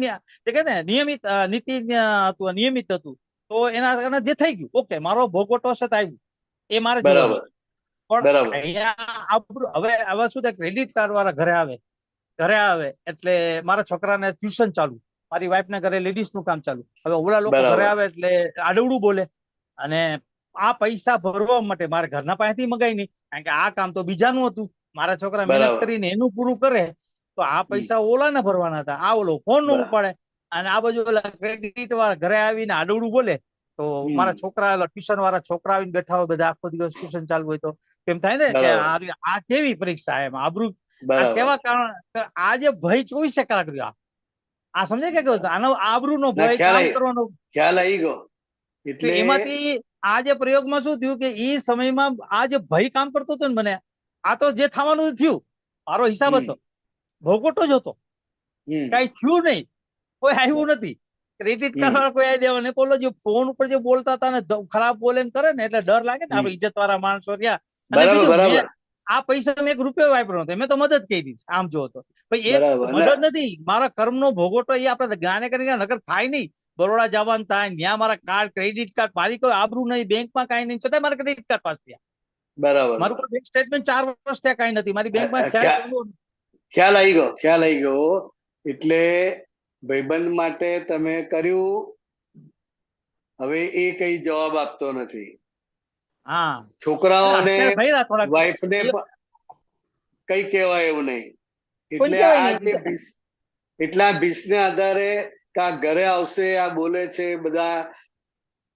કે ને નિયમિત નીતિ હતું, નિયમિત હતું, તો એના કારણે જે થઈ ગયું ઓકે, મારો ભોગવટો છે આવ્યું એ મારે જોવાનું. પણ અહીંયા હવે શું થાય, ક્રેડિટ કાર્ડ વાળા ઘરે આવે એટલે મારા છોકરાને ટ્યુશન ચાલુ, મારી વાઈફ ને ઘરે લેડીઝ નું કામ ચાલુ. હવે ઓલા લોકો ઘરે આવે એટલે આડવડું બોલે, અને આ પૈસા ભરવા માટે મારે ઘરના પાસેથી મગાઈ નહીં, કારણ કે આ કામ તો બીજાનું હતું. મારા છોકરા મહેનત કરીને એનું પૂરું કરે તો આ પૈસા ઓલા ને ભરવાના હતા. આ ઓલો ફોન નું ઉપાડે અને આ બાજુ ઓલા ક્રેડિટ વાળા ઘરે આવીને આડવડું બોલે. તો મારા છોકરા ટ્યુશન વાળા છોકરા આવીને બેઠા હોય, બધા આખો દિવસ ટ્યુશન ચાલુ હોય, તો કેમ થાય ને કે આ કેવી પરીક્ષા એમ આબરૂ કેવા કારણ. આ જે ભય 24 કલાક રહ્યો, આ સમજે કે આનો આબરૂ નો ભય, કામ કરવાનો ખ્યાલ આવી ગયો. એટલે એમાંથી આ જે પ્રયોગમાં શું થયું કે એ સમયમાં આ જે ભય કામ કરતો હતો ને, મને આ તો જે થવાનું થયું, મારો હિસાબ હતો, ભોગવટો જ હતો, કઈ થયું નહીં, કોઈ આવ્યું નથી. ક્રેડિટ કાર્ડ કોઈ આવી દેવા ને બોલો, જે ફોન ઉપર જે બોલતા હતા ને ખરાબ બોલે ને કરે ને એટલે ડર લાગે ને, આપણે ઇજ્જત વાળા માણસો રહ્યા. અને આ પૈસા મેં 1 રૂપિયો વાપર્યો નથી, મેં તો મદદ કરી આમ જો તો ભાઈ, એ મદદ નથી, મારા કર્મનો ભોગવટો એ આપણે જ્ઞાને કરીને નગર થાય નહીં. બરોડા જવાનું થાય, ત્યાં મારા કાર્ડ ક્રેડિટ કાર્ડ, મારી કોઈ આબરૂ નહીં, બેંકમાં કઈ નહીં, છતાં મારા ક્રેડિટ કાર્ડ પાસ થયા. બરાબર, મારું કોઈ બેંક સ્ટેટમેન્ટ 4 વર્ષ ત્યાં કઈ નથી, મારી બેંકમાં ખ્યાલ આવી ગયો. એટલે ભાઈબંધ માટે તમે કર્યું, હવે એ કઈ જવાબ આપતો નથી. હા, છોકરાઓને વાઈફ ને કઈ કહેવાય એવું નહીં. એટલે આ ભીસને આધારે કા ઘરે આવશે, આ બોલે છે બધા,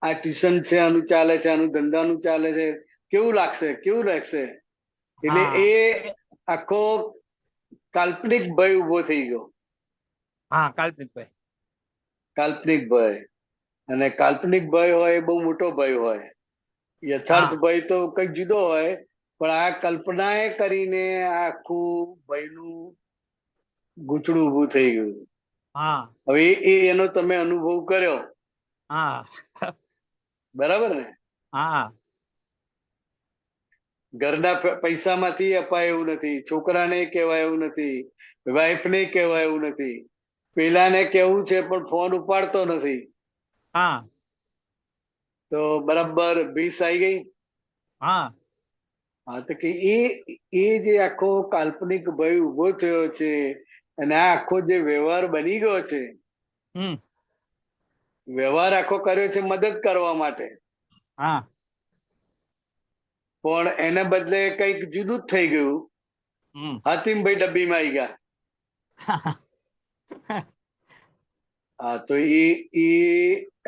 આ ટ્યુશન છે આનું ચાલે છે, આનું ધંધાનું ચાલે છે, કેવું લાગશે? એટલે એ આખો કાલ્પનિક ભય ઉભો થઈ ગયો. હા, કાલ્પનિક ભય. અને કાલ્પનિક ભય હોય એ બહુ મોટો ભય હોય. યથાર્થ ભય તો કઈક જુદો હોય, પણ આ કલ્પનાએ કરીને આખું ભયનું ગૂંચડું ઉભું થઈ ગયું. હવે એનો તમે અનુભવ કર્યો. બરાબર ને? ઘરના પૈસામાંથી અપાય એવું નથી, છોકરાને કહેવાય એવું નથી, વાઈફ ને કહેવાય એવું નથી, પેલાને કેવું છે પણ ફોન ઉપાડતો નથી. તો બરાબર 20 આવી ગઈ. તો કે એ જે આખો કાલ્પનિક ભય ઉભો થયો છે, અને આ આખો જે વ્યવહાર બની ગયો છે, વ્યવહાર આખો કર્યો છે મદદ કરવા માટે, પણ એને બદલે કઈક જુદું જ થઈ ગયું. હાતિમભાઈ ડબ્બીમાં આવી ગયા. તો એ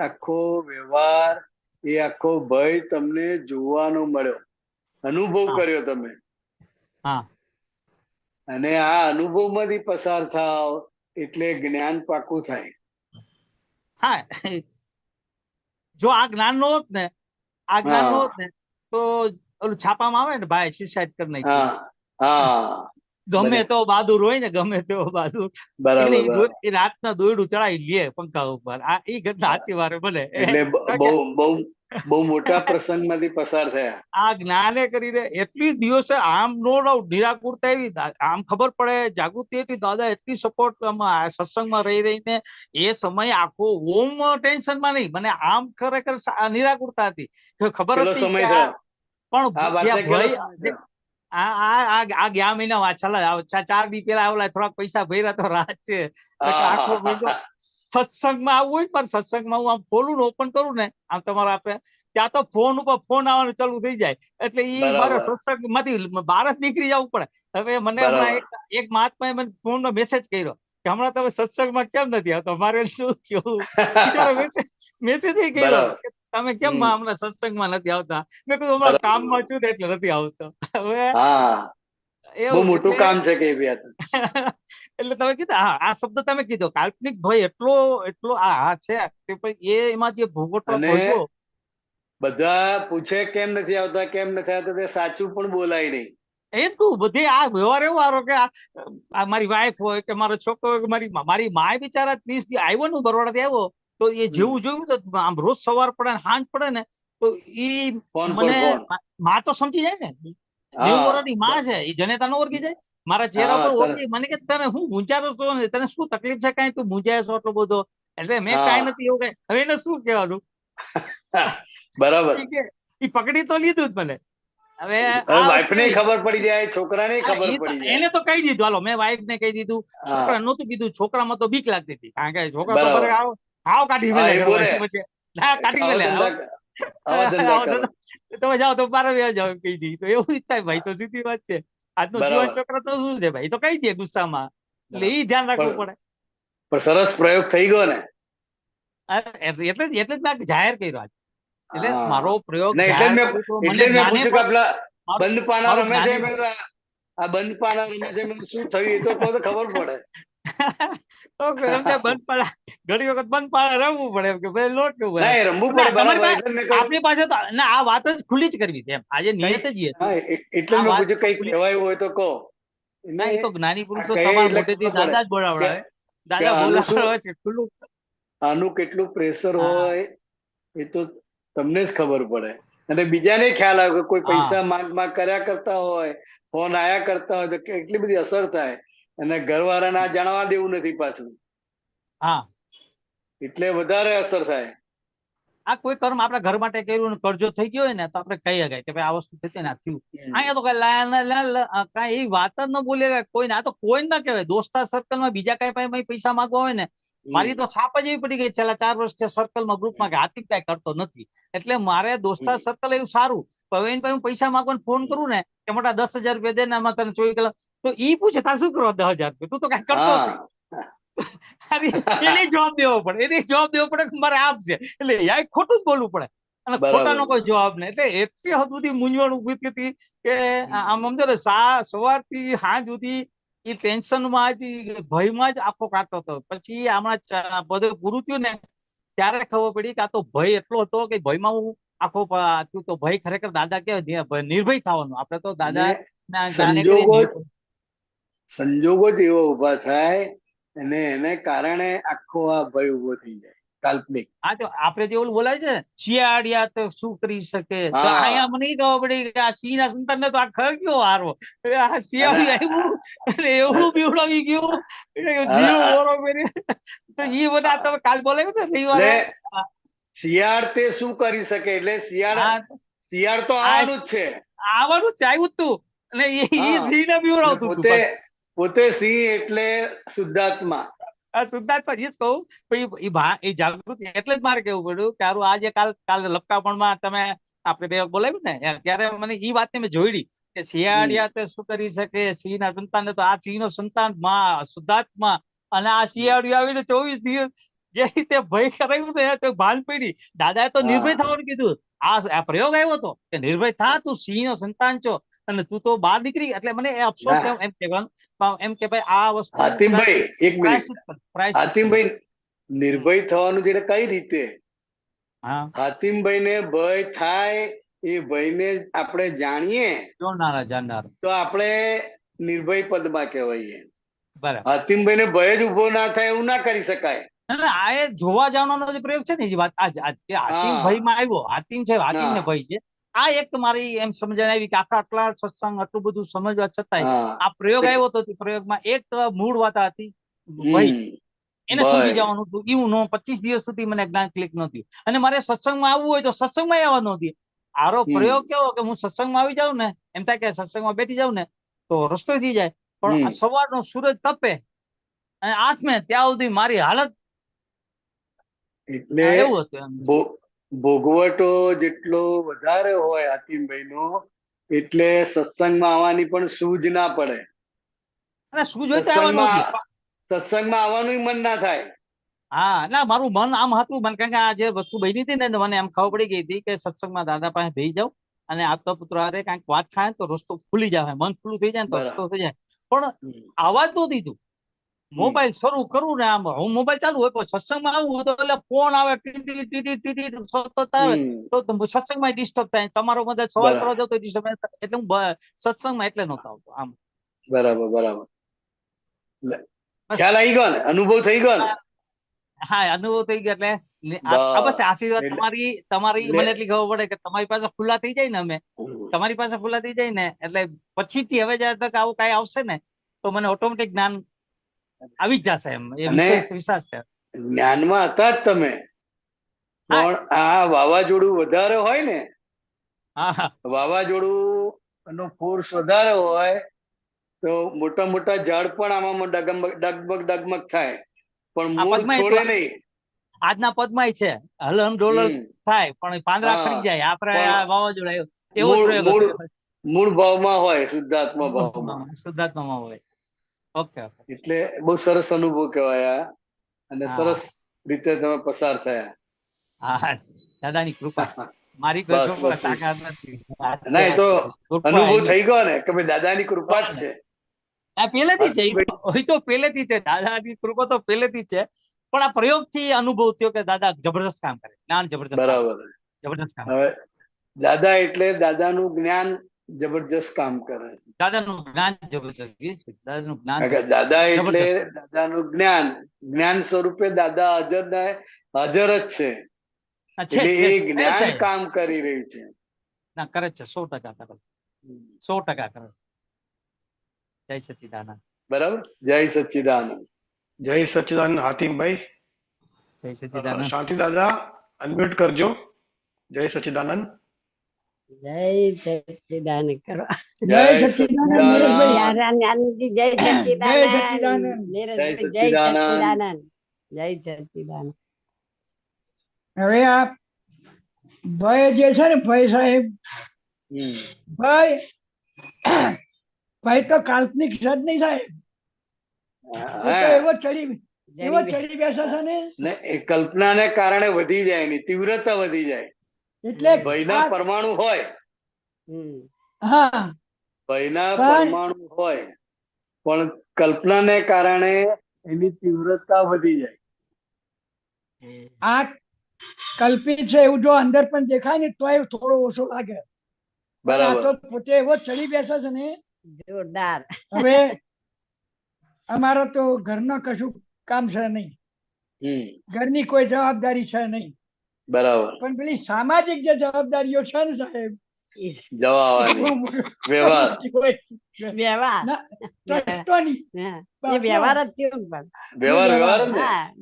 આખો વ્યવહાર, એ આખો ભય તમને જોવાનો મળ્યો, અનુભવ કર્યો તમે. અને આ અનુભવ માંથી પસાર થાવ એટલે જ્ઞાન પાકું થાય. જો આ જ્ઞાન નો હોત ને તો ઓલું છાપામાં આવે ને, ભાઈ સુસાઇડ કરી નાખ્યું, ગમે તો બહાદુર હોય ને, ગમે તેવો બહાદુર, એ રાતના દોયડું ચડાવી લે પંખા ઉપર. આ એ ઘટના આતી વારે બને. એટલે બહુ મોટા પ્રસંગ માંથી પસાર થયા. આ જ્ઞાને કરીને એટલી દિવસે આમ નો ડાઉટ નિરાકુરતા એવી, આમ ખબર પડે, જાગૃતિ એટલી, દાદા એટલી સપોર્ટ સત્સંગમાં રહીને એ સમય આખો ઓમ ટેન્શનમાં નહીં, મને આમ ખરેખર નિરાકુરતા હતી, ખબર હતી. પણ આ ગયા મહિના વાંચેલા 4 દી પેલા આવેલા, થોડાક પૈસા ભર્યા તો રાત છે. આખો મહિનો સત્સંગમાં આવવું હોય, પણ સત્સંગમાં હું આમ ખોલું ને ઓપન કરું ને, આમ તમારે આપે ત્યાં તો ફોન ઉપર ફોન આવવાનું ચાલુ થઈ જાય. એટલે એ મારે સત્સંગ માંથી બહાર જ નીકળી જવું પડે. હવે મને હમણાં એક મહાત્માએ મને ફોન નો મેસેજ કર્યો કે હમણાં તમે સત્સંગમાં કેમ નથી આવતો? મારે શું કેવું, મેસેજ કર્યો તમે કેમ હમણાં સત્સંગમાં નથી આવતા? મેં કીધું હમણાં કામમાં છું ને એટલે નથી આવતો. હવે બહુ મોટું કામ છે કે એટલે તમે કીધું, આ શબ્દ તમે કીધો કાલ્પનિક ભય એટલો આ છે કે ભાઈ એમાં જે ભોગવટો ભોગવો. બધા પૂછે કેમ નથી આવતા, તે સાચું પણ બોલાય નહીં. એ જ કહું, બધે આ વ્યવહાર એવો આરો કે આ મારી વાઈફ હોય કે મારો છોકરો હોય કે મારી માય બિચારા 30 દી આવ્યો ને બરોડાથી આવ્યો, તો એ જેવું જોયું તો આમ રોજ સવાર પડે ને સાંજ પડે ને તો ઈ ફોન પર મને ફોન. માં તો સમજી જાય ને, 90 હા વર્ષની માં છે, એ જનેતા નો ઓળખી જાય, મારા ચહેરા હા પર તરત. ઓળખી, મને કે તને હું મૂંઝારો છો ને, તને શું તકલીફ છે, કાંઈ તું મૂંઝાય છો એટલો બધો? એટલે મેં હા. કાંઈ નથી એવું કઈ, હવે એને શું કહેવાનું? બરાબર. ઈ કે ઈ પકડી તો લીધું જ મને. હવે હવે આ વાઈફ વસ્તુ ને એવી. ખબર પડી જાય, છોકરાને હા, ખબર ઈ તો પડી જાય. એને તો કહી દીધું, હાલો મેં વાઈફ ને કહી દીધું, હા છોકરા નહોતું કીધું, છોકરામાં તો બીક લાગતી હતી, કારણ કે છોકરા તો બરાબર. હાવ કાઢી હા મેલે એ ઘરમાં, બોલે એની વચ્ચે હા કાઢી આવા મેલે, ધંધા આવા ધંધા આવો કરો. ધંધો તમે જાઓ તો બાર વ્યા જાવ કહી દી, તો એવું જ થાય ભાઈ, તો સીધી વાત છે. આજનો જુવાન બરાબર. છોકરા તો શું છે ભાઈ, તો કહી દે ગુસ્સામાં, એટલે ઈ ધ્યાન રાખવું પણ પડે. સરસ પ્રયોગ થઈ ગયો ને. એટલે જ મેં જાહેર કર્યો આજ, એટલે હા મારો પ્રયોગ ના જાહેર કર્યો તો મને એટલે જ મેં જ્ઞાને પૂછ્યું કે પણ આપલા મારું બંધ પાના મારું રમે છે, જ્ઞાને મેં કીધું આ બંધ પાના રમે છે, મેં કીધું શું થયું એ તો કહો તો ખબર પડે. તો સમજાય, બંધ પાડા ઘણી વખત બંધ પાડા રમવું પડે, એમ કે ભાઈ લોટ કેવું ના હોય. એ રમવું ના, પડે તમારી બરાબર. પાસે એટલે જ મેં કહ્યું આપણી પાસે તો ના, આ વાત જ ખુલ્લી જ કરવી છે એમ, આજે કઈ નિયત જ એ હા હતી. એટલે જ આ મેં વાત પૂછ્યું કઈ ખુલ્લી. કહેવાયું હોય તો કહો. ના, એને એ તો જ્ઞાની આ પુરુષો કહે તમારા એટલે મોઢેથી ખબર પડે દાદા જ કે બોલાવડાવે, કે દાદા આનું શું બોલાવડાવે છે ખુલ્લું. આનું કેટલું પ્રેશર હા હોય એ તો તમને જ ખબર પડે. અને બીજાને ખ્યાલ આવે કે કોઈ હા પૈસા માંગ કર્યા કરતા હોય, ફોન આયા કરતા હોય તો કેટલી બધી અસર થાય. અને ઘરવાળાને આ જણાવવા દેવું નથી પાછું, હા. એટલે વધારે અસર થાય. આ કોઈ કર્મ આપણા ઘર માટે કર્યું ને કરજો થઈ ગયો હોય ને, તો આપણે કહી શકાય કે ભાઈ આ વસ્તુ થશે ને આ થયું. અહીંયા તો કઈ કાંઈ એવી વાત જ ન બોલે કોઈને, આ તો કોઈ ના કહેવાય. દોસ્તાર સર્કલમાં બીજા કઈ પાસે પૈસા માંગવા હોય ને, મારી તો છાપ જ એવી પડી ગઈ છેલ્લા 4 વર્ષથી સર્કલમાં, ગ્રુપમાં, કે હાથી કઈ કરતો નથી. એટલે મારે દોસ્તાર સર્કલ એવું સારું, હવે એને હું પૈસા માંગવાને ફોન કરું ને કે મોટા 10,000 રૂપિયા દે ને આમાં તને 24 કલાક, તો ઈ પૂછે તાર શું કરવા 10,000 રૂપિયા, તું તો કઈ કરતો જ નહીં. હા અરે એને જવાબ દેવો પડે, એને જવાબ દેવો પડે કે મારે આપ છે, એટલે યાર ખોટું જ બોલવું પડે, અને ખોટાનો બરાબર. કોઈ જવાબ નહીં. એટલે એટલી હદ સુધી મૂંઝવણ ઉભી થઈ હતી કે આમ સમજો ને, સવારથી સાંજ સુધી એ ટેન્શનમાં જ, ભયમાં જ આખો કાઢતો હતો. પછી આમાં બધું પૂરું થયું ને, ત્યારે ખબર પડી કે આ તો ભય એટલો હતો કે ભયમાં હું આખો તું તો ભય ખરેખર દાદા કેવાય, નિર્ભય થવાનું. આપડે તો દાદા અને ના જ્ઞાને કરીએ સંજોગો નિર્ભય. જ એવો ઉભા થાય અને એને કારણે આખો આ ભય ઉભો થઈ જાય, કાલ્પનિક. હા, તો આપડે જે ઓલું બોલાય છે ને, શિયાળિયા તો શું કરી શકે, તો હા અહીંયા મને ઈ ખબર પડી કે આ સિંહ ના સંતાન ને તો આ ખરક્યો હારવો, આ અને શિયાળી આવ્યું એટલે એવડું બીવડાવી ગયું, જીવ ઓરો કરી. તો ઈ બધા તમે કાલ બોલાવ્યું ને રવિવારે. એટલે શિયાળ તે શું કરી શકે, એટલે હા, શિયાળ તો આ આવવાનું જ છે. આવવાનું જ છે, આવ્યું જ તું, અને ઈ હા સિંહ ને અને બીવડાવતું હતું પાછું. પોતે સિંહ એટલે શુદ્ધાત્મા. આ શુદ્ધાત્મા જ કહું. એ જાગૃતિ એટલે જ મારે કેવું પડ્યું કે હારું આજે કાલે લપકાપણમાં તમે આપણે બે બોલાવ્યું ને ત્યારે મને ઈ વાતને મેં જોઈડી કે શિયાળિયા તે શું કરી શકે, સિંહ ના સંતાન તો આ સિંહ નો સંતાન માં શુદ્ધાત્મા, અને આ શિયાળિયું આવીને 24 દિવસ જે રીતે ભય કરાવ્યું ને તો ભાન પડી. દાદાએ તો નિર્ભય હા થવાનું કીધું. આ પ્રયોગ આવ્યો હતો કે નિર્ભય થા, તું સિંહ નો સંતાન છો અને તું તો બહાર નીકળી. એટલે મને એ અફસોસ ના એમ કહેવાનું એમ કે ભાઈ આ વસ્તુ કદાચ હાતિમભાઈ એક મિનિટ, પ્રાયશ્ચિત કરી. હાતિમભાઈ નિર્ભય થવાનું છે કઈ રીતે? હા, હાતિમભાઈ ને ભય થાય, એ ભયને આપણે જાણીએ જાણનાર તો આપણે નિર્ભય પદમાં કહેવાઈએ. બરાબર. હાતિમભાઈ ને ભય જ ઉભો ના થાય એવું ના કરી શકાય. ના, આ એ જોવા જવાનો જે પ્રયોગ છે ને, એ વાત આજ હાતિમ હા ભયમાં આવ્યો, હાતિમ છે, હાતિમ ને હા ભય છે. આ એક મારી એમ સમજણ આવી કે આટલા સત્સંગ આટલું બધું સમજવા છતાંય હા આ પ્રયોગ આવ્યો હતો. પ્રયોગમાં એક મૂળ વાત હતી ભય, એને ભય સમજી જવાનું હતું. એવું નો 25 દિવસ સુધી મને જ્ઞાન ક્લિક નહોતું, અને મારે સત્સંગમાં આવવું હોય તો સત્સંગમાં આવવાનું નથી. આરો પ્રયોગ કેવો કે હું સત્સંગમાં આવી જાઉં ને, એમ થાય કે સત્સંગમાં બેઠી જાઉં ને તો રસ્તો થઈ જાય, પણ આ સવારનો સૂરજ તપે અને આઠમે ત્યાં સુધી મારી હાલત એટલે એવું હતું એમ. ભોગવટો જેટલો વધારે હોય હાતિમભાઈ નો, એટલે સત્સંગમાં આવવાની પણ સૂઝ ના પડે. અને શું જોઈ તો આવવાનું નથી. સત્સંગમાં આવવાનું મન ના થાય. હા, ના, મારું મન આમ હતું, મને કારણ કે આ જે વસ્તુ બની હતી ને મને એમ ખબર પડી ગઈ હતી કે સત્સંગમાં દાદા પાસે બેસી જાવ અને આપતા પુત્ર હારે કાંઈક વાત થાય તો રસ્તો ખુલી જાય, મન ખુલ્લું થઈ જાય ને તો રસ્તો થઈ જાય. પણ આવા જ નહોતી તું. મોબાઈલ શરૂ કરું ને આમ હું મોબાઈલ ચાલુ હોય પણ સત્સંગમાં આવું તો એટલે ફોન આવે ટીટી ટીટી ટીટી સતત આવે તો સત્સંગમાં ડિસ્ટર્બ થાય તમારો મદદ સવાલ કરવા જાવ તો ડિસ્ટર્બ એટલે હું સત્સંગમાં એટલે નહોતો આવતો આમ બરાબર બરાબર ખ્યાલ આવી ગયો ને અનુભવ થઈ ગયો ને હા અનુભવ થઈ ગયો એટલે બસ આશીર્વાદ તમારી મને એટલી ખબર પડે કે તમારી પાસે ખુલ્લા થઈ જાય ને અમે તમારી પાસે ખુલ્લા થઈ જાય ને એટલે પછીથી હવે જયારે તક આવું કઈ આવશે ને તો મને ઓટોમેટિક જ્ઞાન આવી જ જશે એમ એ વિશ્વાસ છે જ્ઞાનમાં હતા જ તમે પણ આ વાવાઝોડું વધારે હોય ને વાવાઝોડું નો ફોર્સ વધારે હોય તો મોટા મોટા ઝાડ પણ આમાં ડગમગ થાય પણ મૂળ છોડે નહીં આજના પદમાં છે હલમ ડોલમ થાય પણ પાંદડા ખરી જાય આપણે વાવાઝોડા એવો મૂળ ભાવમાં હોય શુદ્ધાત્મા ભાવમાં હોય ઓકે એટલે બહુ સરસ અનુભવ કહેવાય અને સરસ રીતે તમે પસાર થયા હા દાદાની કૃપા મારી કોઈ તાકાત નથી ના એ તો અનુભવ થઈ ગયો ને કે ભાઈ દાદાની કૃપા જ છે પહેલેથી છે તો પહેલેથી છે દાદાની કૃપા તો પહેલેથી છે પણ આ પ્રયોગ થી અનુભવ થયો કે દાદા જબરદસ્ત કામ કરે જ્ઞાન જબરદસ્ત બરાબર જબરદસ્ત કામ હવે દાદા એટલે દાદાનું જ્ઞાન જબરજસ્ત કામ કરે દાદાનું જ્ઞાન જબરજસ્ત દાદાનું જ્ઞાન દાદા એટલે દાદાનું જ્ઞાન સ્વરૂપે દાદા હાજર જ છે એટલે એ જ્ઞાન કામ કરી રહ્યું છે ના કરે છે 100% કરે 100% કરે જય સચ્ચિદાનંદ બરાબર જય સચ્ચિદાનંદ જય સચ્ચિદાનંદ હાતિમભાઈ જય સચ્ચિદાનંદ શાંતિ દાદા અનમ્યુટ કરજો જય સચ્ચિદાનંદ જય સચ્ચિદાનંદ કરો જય સચ્ચિદાનંદ જય સચ્ચિદાનંદ જય સચ્ચિદાનંદ હવે આ ભાઈ જે છે ને ભાઈ સાહેબ ભાઈ તો કાલ્પનિક છે જ નહીં સાહેબ એવો ચડી બેસે છે ને એ કલ્પનાને કારણે વધી જાય એની તીવ્રતા વધી જાય એટલે ભયના પરમાણુ હોય હા ભયના પરમાણુ હોય પણ કલ્પનાને કારણે એની તીવ્રતા વધી જાય આ કલ્પિત છે એવું જો અંદર પણ દેખાય ને તો એ થોડો ઓછો લાગે બરાબર તો પોતે એવો ચડી બેસે છે ને જોરદાર હવે અમારો તો ઘરના કશું કામ છે નહીં ઘરની કોઈ જવાબદારી છે નહીં બરાબર પણ પેલી સામાજિક જે જવાબદારીઓ છે ને સાહેબ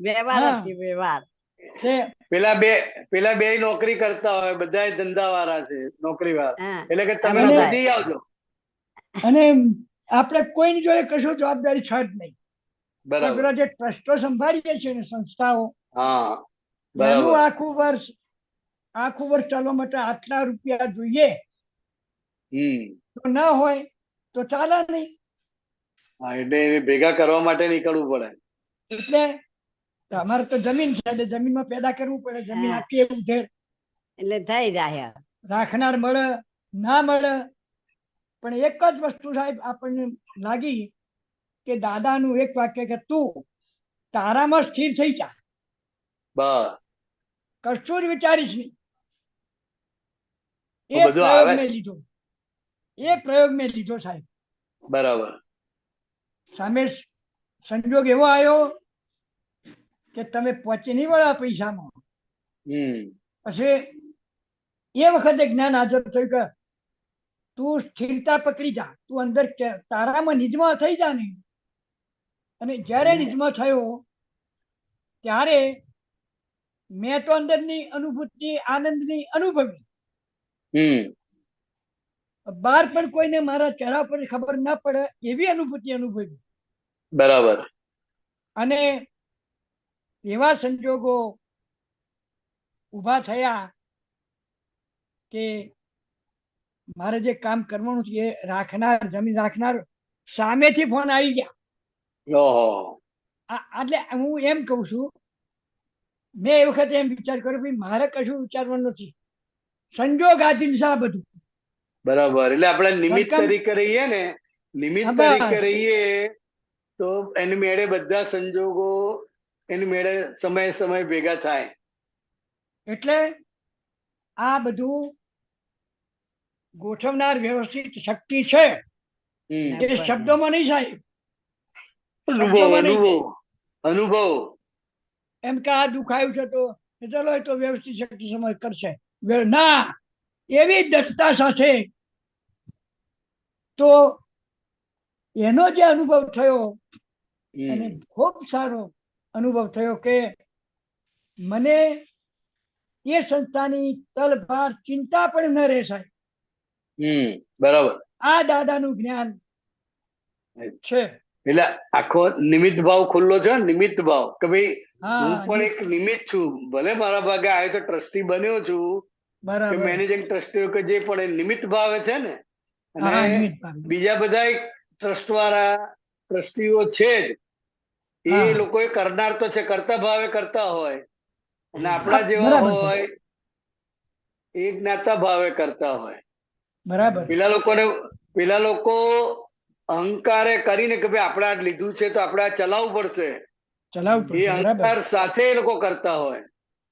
વ્યવહાર પેલા બે નોકરી કરતા હોય બધા ધંધા વાળા છે નોકરી વાળા એટલે કે તમે જલ્દી આવજો અને આપણે કોઈની જોડે કશું જવાબદારી છે જ નહીં પેલા જે ટ્રસ્ટો સંભાળીએ છીએ ને સંસ્થાઓ એનું આખું વર્ષ ચાલવા માટે આટલા રૂપિયા જોઈએ તો ના હોય તો ચાલે નહીં એટલે ભેગા કરવા માટે નીકળવું પડે એટલે અમારે તો જમીન છે એટલે જમીનમાં પેદા કરવું પડે જમીન આપીએ એવું છે એટલે થઈ જાય રાખનાર મળે ના મળે પણ એક જ વસ્તુ સાહેબ આપણને લાગી કે દાદાનું એક વાક્ય કે તું તારામાં સ્થિર થઈ જા કશું જ વિચારીશ નહીં એ પ્રયોગ મેં લીધો સાહેબ બરાબર સામે સંજોગ એવો આવ્યો કે તમે પહોંચી નહીં વળ્યા પૈસામાં પછી એ વખતે જ્ઞાન હાજર થયું કે તું સ્થિરતા પકડી જા તું અંદર તારામાં નિજમાં થઈ જા ને અને જયારે નિજમાં થયો ત્યારે મેં તો અંદરની અનુભૂતિ આનંદની અનુભવી બહાર પણ કોઈને મારા ચહેરા પર ખબર ના પડે એવી અનુભૂતિ અનુભવી બરાબર અને એવા સંજોગો ઉભા થયા કે મારે જે કામ કરવાનું છે એ જમીન રાખનાર સામેથી ફોન આવી ગયા એટલે હું એમ કઉ છું મેં એ વખતે એમ વિચાર કર્યો ભાઈ મારે કશું વિચારવાનું નથી સંજોગ આધીન છે આ બધું બરાબર એટલે આપણે નિમિત્ત તરીકે રહીએ ને નિમિત્ત તરીકે રહીએ તો એની મેળે બધા સંજોગો એની મેળે સમય ભેગા થાય. એટલે આ બધું ગોઠવનાર વ્યવસ્થિત શક્તિ છે એ શબ્દોમાં નહીં સાહેબ, અનુભવ એમ કે આ દુખાયું છે તો ચલો એ તો વ્યવસ્થિત શક્તિ સમય કરશે, ના, એવી દક્ષતા સાથે તો એનો જે અનુભવ થયો અને ખૂબ સારો અનુભવ થયો કે મને એ સંસ્થાની તલભાર ચિંતા પણ ન રહે સાહેબ. બરાબર. આ દાદાનું જ્ઞાન છે. એટલે આખો નિમિત્ત ભાવ ખુલ્લો છે, નિમિત્ત ભાવ કે ભાઈ હું પણ એક નિમિત્ત છું, ભલે મારા ભાગે આવ્યો તો ટ્રસ્ટી બન્યો છું કે મેનેજિંગ ટ્રસ્ટીઓ કે જે પણ એ નિમિત્ત ભાવે છે ને, અને બીજા બધા ટ્રસ્ટ વાળા ટ્રસ્ટીઓ છે જ, એ લોકો કરનાર તો છે, કરતા ભાવે કરતા હોય, અને આપણા જેવા હોય એ જ્ઞાતા ભાવે કરતા હોય. બરાબર. પેલા લોકો અહંકારે કરીને કે ભાઈ આપણે આ લીધું છે તો આપણે આ ચલાવવું પડશે, એ અહંકાર સાથે એ લોકો કરતા હોય,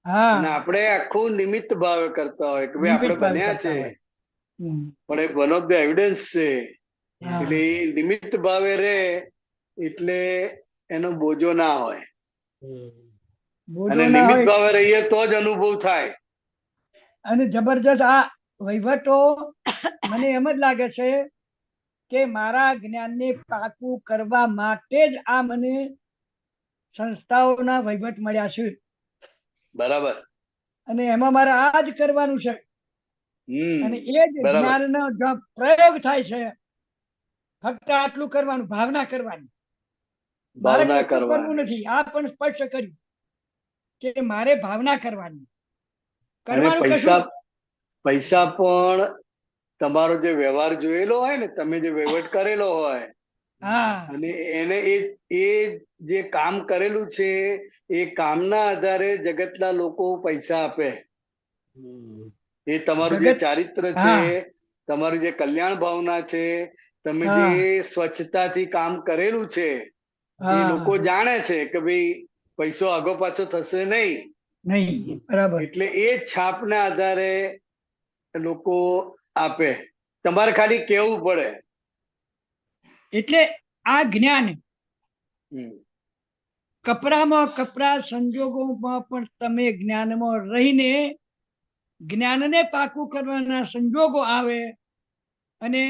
અને આપણે આખું નિમિત્ત ભાવે કરતા હોય કે ભાઈ આપણે બન્યા છે પણ એ વન ઓફ ધ એવિડન્સ છે. એટલે એ નિમિત્ત ભાવે રે એટલે એનો બોજો ના હોય, અને નિમિત્ત ભાવે રહીએ તો જ અનુભવ થાય. અને જબરજસ્ત આ વહીવટો મને એમ જ લાગે છે કે મારા જ્ઞાનને પાકું કરવા માટે જ આ મને સંસ્થાઓના વહીવટ મળ્યા છે. બરાબર. અને એમાં મારે આ જ કરવાનું છે, અને એ જ જ્ઞાનનો જો પ્રયોગ થાય છે, ફક્ત આટલું કરવાનું, ભાવના કરવાની, મારે કશું કરવું નથી. આ પણ સ્પષ્ટ કર્યું કે મારે ભાવના કરવાની, પૈસા પણ તમારો જે વ્યવહાર જોયેલો હોય ને, તમે જે વહીવટ કરેલો હોય, અને એને એ જે કામ કરેલું છે એ કામના આધારે જગતના લોકો પૈસા આપે. એ તમારું જે ચારિત્ર છે, તમારું જે કલ્યાણ ભાવના છે, તમે જે સ્વચ્છતાથી કામ કરેલું છે, એ લોકો જાણે છે કે ભાઈ પૈસો આગો પાછો થશે નહીં. બરાબર. એટલે એ છાપના આધારે લોકો આપે, તમારે ખાલી કેવું પડે. એટલે આ જ્ઞાન કપરા સંજોગોમાં પણ તમે જ્ઞાનમાં રહીને જ્ઞાનને પાકું કરવાના સંજોગો આવે, અને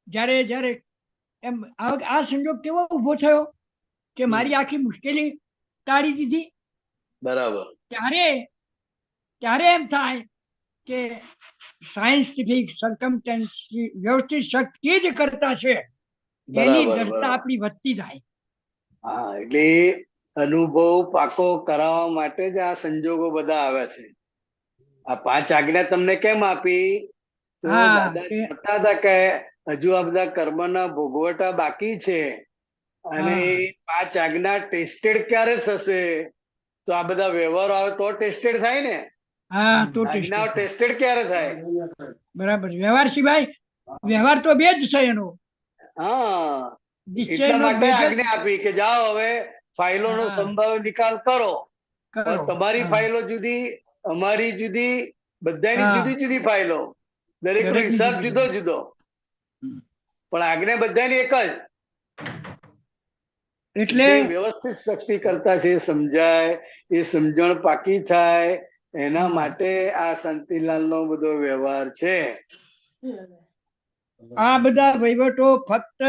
જ્યારે એમ આ સંજોગ કેવો ઉભો થયો કે મારી આખી મુશ્કેલી ટાળી દીધી. બરાબર. ત્યારે એમ થાય કે સાયન્ટિફિક સર્કમસ્ટન્સ વ્યવસ્થિત શક્તિ જ કરતા છે, એની દરતા આપણી વધતી જાય. હા, એટલે અનુભવ પાકો કરાવવા માટે જ આ સંજોગો બધા આવ્યા છે. આ 5 આજ્ઞા તમને કેમ આપી? તો દાદા કહેતા હતા કે હજુ આ બધા કર્મના ભોગવટા બાકી છે, અને 5 આજ્ઞા ટેસ્ટેડ ક્યારે થશે? તો આ બધા વ્યવહારો આવે તો ટેસ્ટેડ થાય ને. આજ્ઞાઓ ટેસ્ટેડ ક્યારે થાય? બરાબર. વ્યવહાર સિવાય વ્યવહાર તો બે જ છે એનો. એટલા માટે આજ્ઞા આપી કે જાઓ હવે ફાઇલોનો સંભાવ્ય નિકાલ કરો. તમારી ફાઇલો જુદી, અમારી જુદી, બધાની જુદી જુદી ફાઇલો, દરેકનો હિસાબ જુદો જુદો, પણ આજ્ઞા બધાની એક જ. એટલે વ્યવસ્થિત શક્તિ કરતા છે, સમજાય, એ સમજણ પાકી થાય, એના માટે આ શાંતિલાલનો બધો વ્યવહાર છે. આ બધા વહીવટો ફક્ત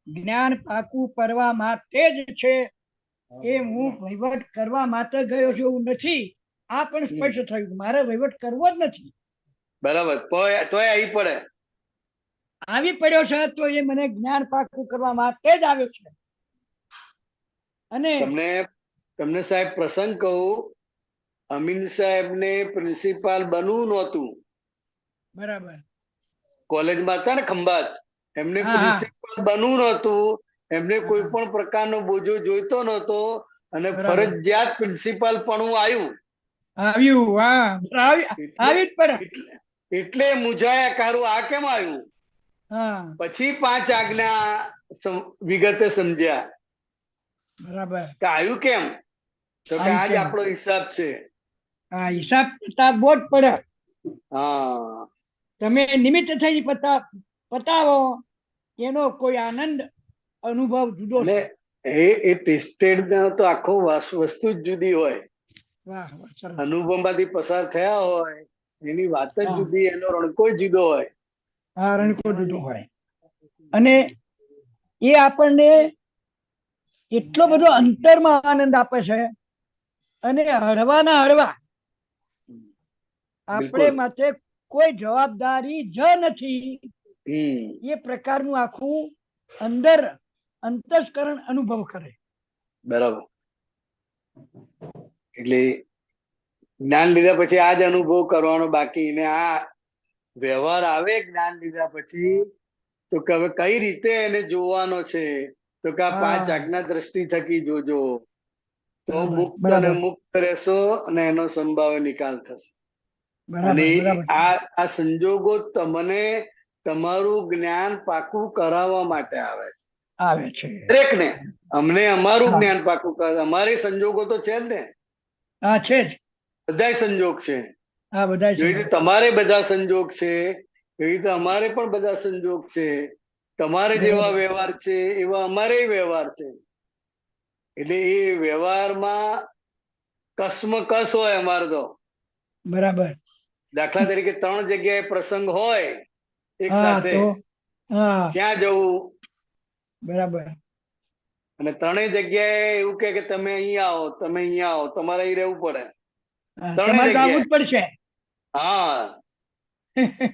જ્ઞાન પાકું કરવા માટે જ છે. એ હું વહીવટ કરવા માટે ગયો છું એવું નથી. આ પણ સ્પષ્ટ થયું, મારે વહીવટ કરવો જ નથી. બરાબર. તોય આવી પડ્યો છે, તો એ મને જ્ઞાન પાકું કરવા માટે જ આવ્યો છે. અને તમને સાહેબ પ્રસંગ કહું, અમીન સાહેબ ને પ્રિન્સિપાલ બનવું નહોતું. બરાબર. કોલેજમાં હતા ને ખંભાત, એમને પ્રિન્સિપાલ બનવું નહોતું, એમને કોઈ પણ પ્રકારનો બોજો જોઈતો નહોતો, અને ફરજિયાત પ્રિન્સિપાલ પણ આવ્યું. એટલે મૂંઝાયા કારું આ કેમ આવ્યું? હા પછી 5 આજ્ઞા વિગતે સમજ્યા બરાબર. કે આવ્યું કેમ, તો કે આવ્યું આજ કેમ? આપણો હિસાબ છે. હા હિસાબ કિતાબ બહુ જ પડે. હા તમે નિમિત્ત થઈ પતાવો એનો કોઈ આનંદ અનુભવ જુદો અને છે. એ ટેસ્ટેડ તો આખો વસ્તુ જ જુદી હોય. વાહ વાહ, સરસ. અનુભવમાંથી પસાર થયા હોય એની વાત જ હા. જુદી, એનો રણકો જ જુદો હોય. હા રણકો જુદો હોય. અને એ આપણને એટલો બધો અંતરમાં આનંદ આપે છે, અને હળવાના હળવા આપણે બિલકુલ. માટે કોઈ જવાબદારી જ નથી, હમ એ પ્રકારનું આખું અંદર અંતસ્કરણ અનુભવ કરે. બરાબર. એટલે જ્ઞાન લીધા પછી આ જ અનુભવ કરવાનો બાકી. ને આ વ્યવહાર આવે જ્ઞાન લીધા પછી, તો કે હવે કઈ રીતે એને જોવાનો છે, તો કે આ 5 આજ્ઞા દ્રષ્ટિ થકી જોજો, તો બરાબર, મુક્ત અને બરાબર. મુક્ત રહેશો અને એનો સંભાવે નિકાલ થશે. બરાબર અને બરાબર આ સંજોગો તમને તમારું જ્ઞાન પાકું કરાવવા માટે આવે છે, આવે છે. દરેકને. અમને અમારું હા. જ્ઞાન પાકું કરે, અમારે સંજોગો તો છે જ ને, હા છે જ. બધાય સંજોગ છે. હા બધા જેવી રીતે તમારે બધા સંજોગ છે, એવી રીતે અમારે પણ બધા સંજોગ છે. તમારે જેવા વ્યવહાર છે એવા અમારે વ્યવહાર છે. એટલે એ વ્યવહારમાં કસમકસ હોય અમારે તો. બરાબર. દાખલા તરીકે 3 જગ્યાએ પ્રસંગ હોય એક હા સાથે, તો હા ક્યાં જવું? બરાબર. અને 3 જગ્યાએ એવું કે તમે અહીંયા આવો, તમે અહીંયા આવો, તમારે અહીં રહેવું પડે. હા, 3 તમારે તો આવવું જગ્યાએ. જ પડશે. હા,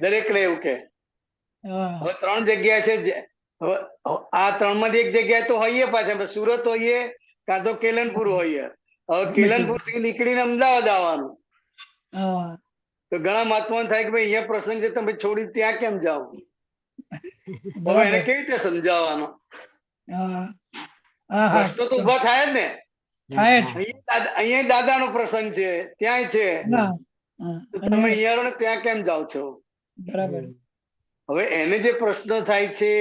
દરેકને એવું કે હા હવે 3 જગ્યા છે. હવે આ 3 માંથી એક જગ્યાએ તો હોઈએ પાછા, સુરત હોઈએ કાં તો કેલનપુર હોઈએ. હવે કેલનપુર થી નીકળીને અમદાવાદ આવવાનું, હા તો ઘણા મહાત્માઓને થાય કે ભાઈ અહીંયા પ્રસંગ છે, તમે છોડી ત્યાં કેમ જાઓ? હવે એને બરાબર. કેવી રીતે સમજાવવાનો? હા હા હા પ્રશ્નો તો ઉભા થાય જ ને. થાય જ. અહીંયા દાદાનો પ્રસંગ છે, ત્યાંય છે, હા હા. તો અને તમે અહીંયા રહો ને ત્યાં કેમ જાઓ છો? બરાબર. હવે એને જે પ્રશ્ન થાય છે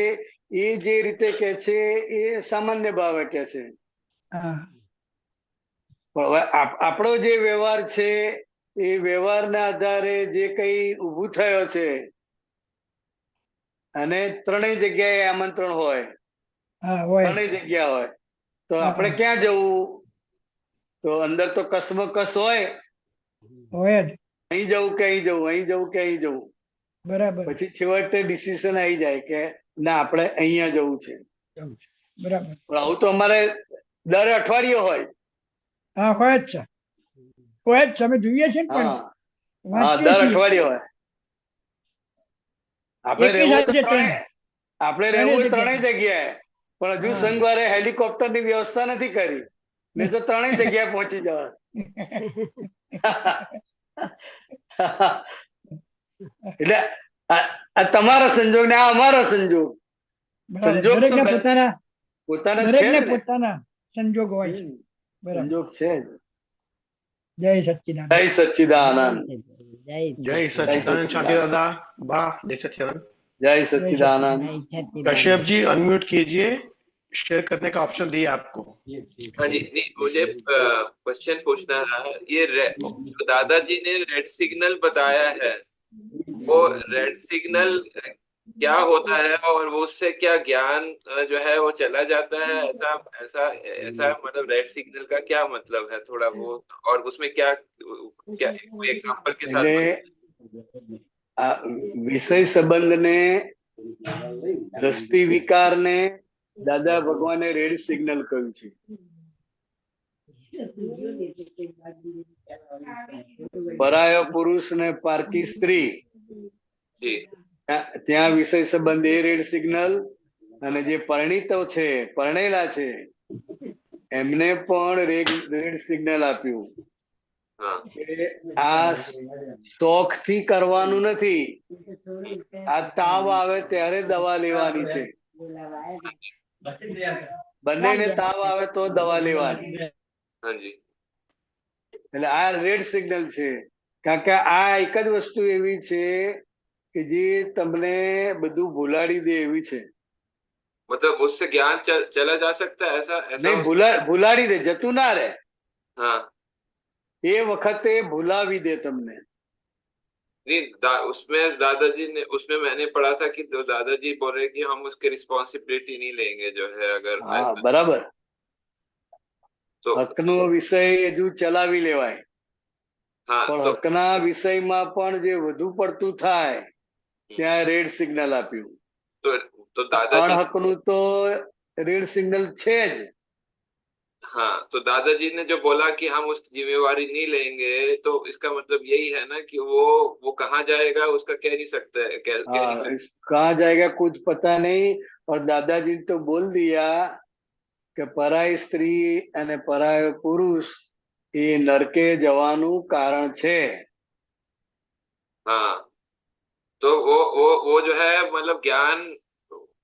એ જે રીતે કે છે એ સામાન્ય ભાવે કે છે. હા પણ હવે આપણો જે વ્યવહાર છે એ વ્યવહારના આધારે જે કઈ ઊભું થયો છે, અને 3 જગ્યાએ આમંત્રણ હોય, હા હોય. 3 જગ્યા હોય, તો હા, આપણે ક્યાં જવું? તો અંદર તો કસમકસ હોય, હોય જ. અહીં જવું કે અહીં જવું, અહીં જવું કે અહીં જવું. બરાબર. પછી છેવટે ડિસિઝન આવી જાય કે ના, આપણે અહીંયા જવું છે. બરાબર. પણ આવું તો અમારે દર અઠવાડિયે હોય. હા હોય જ છે. હોય જ છે. અમે જોઈએ છીએ ને પણ હા હા, વાંચીએ દર છીએ. અઠવાડિયે હોય. આપણે એકી રહેવું હોય તો સાથે આપણે રહેવું હોય 3 જગ્યાએ, પણ હજુ હા. સંઘવારે હેલિકોપ્ટરની વ્યવસ્થા નથી કરી, ને તો 3 જગ્યાએ પહોંચી જવા. એટલે આ તમારા સંજોગ ને આ અમારા સંજોગ. બરાબર. સંજોગ તો દરેકને પોતાના પોતાના છે દરેકને જ ને. પોતાના સંજોગ હોય છે. બરાબર. સંજોગ છે જ. જય સચ્ચિદાનંદ. જય સચ્ચિદાનંદ. જય સચ્ચિદાનંદ शांति दादा, वाह, जय सच्चिदानंद। जय सच्चिदानंद। कश्यप जी अनम्यूट कीजिए, शेयर करने का ऑप्शन दिया आपको। हाँ जी, नहीं मुझे क्वेश्चन पूछना था। ये दादाजी ने रेड सिग्नल बताया है, वो रेड सिग्नल क्या होता है और वो उससे क्या ज्ञान जो है वो चला जाता है? ऐसा ऐसा ऐसा मतलब रेड सिग्नल का क्या मतलब है, थोड़ा वो, और उसमें क्या क्या कोई एग्जांपल के साथ એટલે આ વિષય સંબંધને, દ્રષ્ટિ વિકારને દાદા ભગવાને રેડ સિગ્નલ કહ્યું છે. પરાયો પુરુષ ને પારકી સ્ત્રી, जी ત્યાં વિષય સંબંધ એ રેડ સિગ્નલ, અને જે પરણિતો છે, પરણેલા છે, એમને પણ રેડ સિગ્નલ આપ્યું हाँ કે આ શોખ થી કરવાનું નથી, આ તાવ આવે ત્યારે દવા લેવાની છે. બંનેને તાવ આવે તો દવા લેવાની. हाँ जी એટલે આ રેડ સિગ્નલ છે. કારણ કે આ એક જ વસ્તુ એવી છે કે જે તમને બધું ભૂલાડી દે એવી છે. मतलब उससे ज्ञान चला जा सकता है, ऐसा ऐसा નહીં, ભૂલાડી દે, જતું ના રહે, हाँ એ વખતે ભૂલાવી દે તમને. नहीं उसमें दादाजी ने, उसमें मैंने पढ़ा था कि जो दादाजी बोल रहे कि हम उसकी रिस्पॉन्सिबिलिटी नहीं लेंगे जो है, अगर હા, ऐसा બરાબર. तो હકનો વિષય હજુ ચલાવી લેવાય, हाँ પણ तो હકના વિષયમાં પણ જે વધુ પડતું થાય ત્યાં રેડ સિગ્નલ આપ્યું. तो दादाजी, અણહકનું તો રેડ સિગ્નલ છે જ. हाँ तो दादाजी ने जो बोला कि हम उसकी जिम्मेवारी नहीं लेंगे, तो इसका मतलब यही है ना कि वो कहाँ जाएगा उसका कह नहीं सकता है, कह नहीं हाँ, सकता। कहाँ जाएगा कुछ पता नहीं. और दादाजी ने तो बोल दिया कि पराई स्त्री અને પરાયો પુરુષ એ નરકે જવાનું કારણ છે. हाँ तो वो जो है मतलब ज्ञान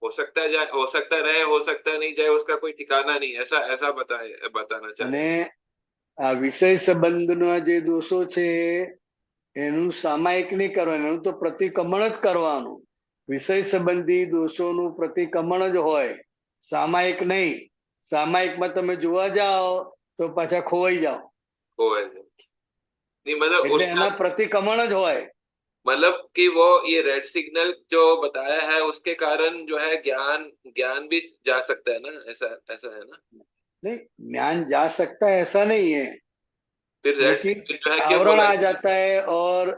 हो सकता है, हो सकता रहे, हो सकता नहीं जाए, उसका कोई ठिकाना नहीं, ऐसा ऐसा बताना चाह रहे અને આ વિષય સંબંધના જે દોષો છે એનું સામાયિક નહીં કરવાનું, એનું તો પ્રતિક્રમણ જ કરવાનું. વિષય સંબંધી દોષોનું પ્રતિક્રમણ જ હોય, સામાયિક નહીં. સામાયિકમાં તમે જોવા જાઓ તો પાછા ખોવાઈ જાઓ. नहीं मतलब એટલે उसका એના પ્રતિક્રમણ જ હોય. मतलब कि वो ये रेड सिग्नल जो बताया है उसके कारण जो है ज्ञान भी जा सकता है ना, ऐसा ऐसा है ना? नहीं, ज्ञान जा सकता है ऐसा नहीं है, फिर रेड लेकिन सिग्नल जो है क्यों आवरण बोला? आ जाता है और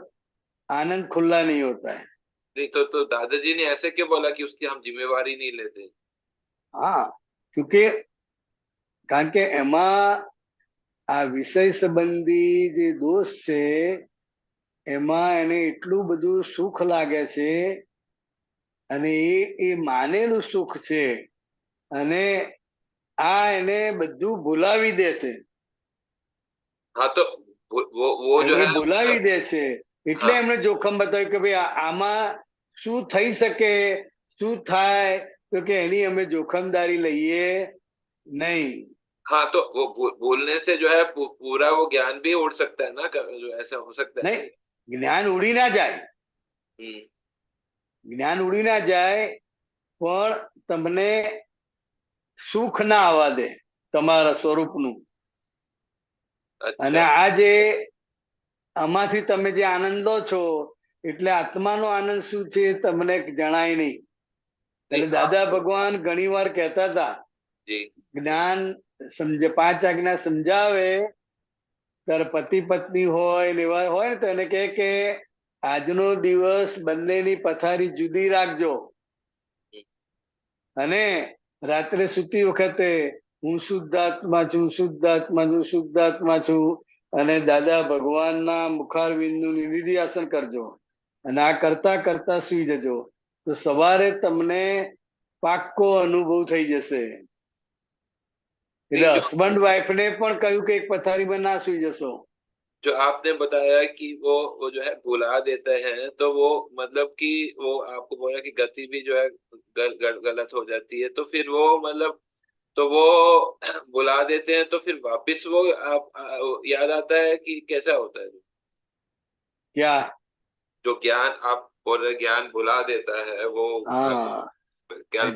आनंद खुला नहीं होता है. नहीं तो दादाजी ने ऐसे क्यों बोला कि उसकी हम जिम्मेवारी नहीं लेते? हाँ, क्योंकि કારણ કે એમાં આ વિષય સંબંધી જે દોષ છે એમાં એને એટલું બધું સુખ લાગે છે અને એ માનેલું સુખ છે અને આ એને બધું ભૂલાવી દે છે. हाँ तो वो जो है ભૂલાવી દે છે એટલે हाँ। એમણે જોખમ બતાવ્યું કે ભાઈ આમાં શું થઈ શકે, શું થાય, તો કે એની અમે જોખમદારી લઈએ નહીં. हाँ तो वो भूलने से जो है पूरा वो ज्ञान भी उड़ सकता है ना, जो ऐसा हो सकता है। नहीं, જ્ઞાન ઉડી ના જાય, જ્ઞાન ઉડી ના જાય, પણ તમને સુખ ના આવવા દે તમારા સ્વરૂપનું. અને આ જે આમાંથી તમે જે આનંદ લો છો એટલે આત્માનો આનંદ શું છે તમને જણાય નહીં. એટલે દાદા ભગવાન ઘણી વાર કહેતા હતા, જ્ઞાન સમજે 5 આજ્ઞા સમજાવે ત્યારે પતિ પત્ની હોય ને એવા હોય ને તો એને કહે કે આજનો દિવસ બંનેની પથારી જુદી રાખજો અને રાત્રે સૂતી વખતે હું શુદ્ધાત્મા છું, શુદ્ધાત્મા છું, શુદ્ધાત્મા છું અને દાદા ભગવાનના મુખારવિંદનું નિધિધ્યાસન કરજો અને આ કરતા કરતા સુઈ જજો તો સવારે તમને પાક્કો અનુભવ થઈ જશે. એટલે હસબન્ડ વાઈફ ને પણ કહ્યું કે એક પથારીમાં ના સુઈ જશો. जो आपने बताया कि वो जो है भुला देते हैं, तो वो मतलब कि वो आपको बोला कि गति भी जो है गलत हो जाती है, तो फिर वो मतलब तो वो भुला देते हैं, तो फिर वापस वो आप याद आता है कि कैसा होता है? क्या जो ज्ञान आप बोल रहे ज्ञान भुला देता है वो? हाँ, ज्ञान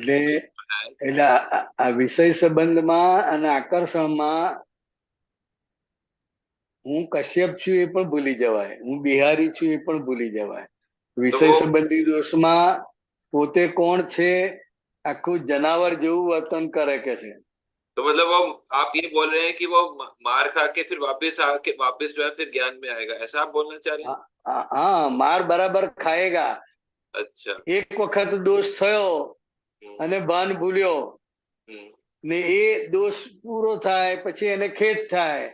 એટલે આ વિષય સંબંધમાં અને આકર્ષણમાં હું કશ્યપ છું એ પણ ભૂલી જવાય, હું બિહારી છું એ પણ ભૂલી જવાય. વિષય સંબંધી દોષમાં પોતે કોણ છે આખું જનાવર જેવું વર્તન કરે કે છે. तो मतलब वो आप ये बोल रहे हैं कि वो मार खा के फिर वापस आके वापस जो है फिर ज्ञान में आएगा, ऐसा आप बोलना चाह रहे हैं? हाँ, मार बराबर खाएगा. अच्छा, એક વખત દોષ થયો અને ભાન ભૂલ્યો ને એ દોષ પૂરો થાય પછી એને ખેદ થાય,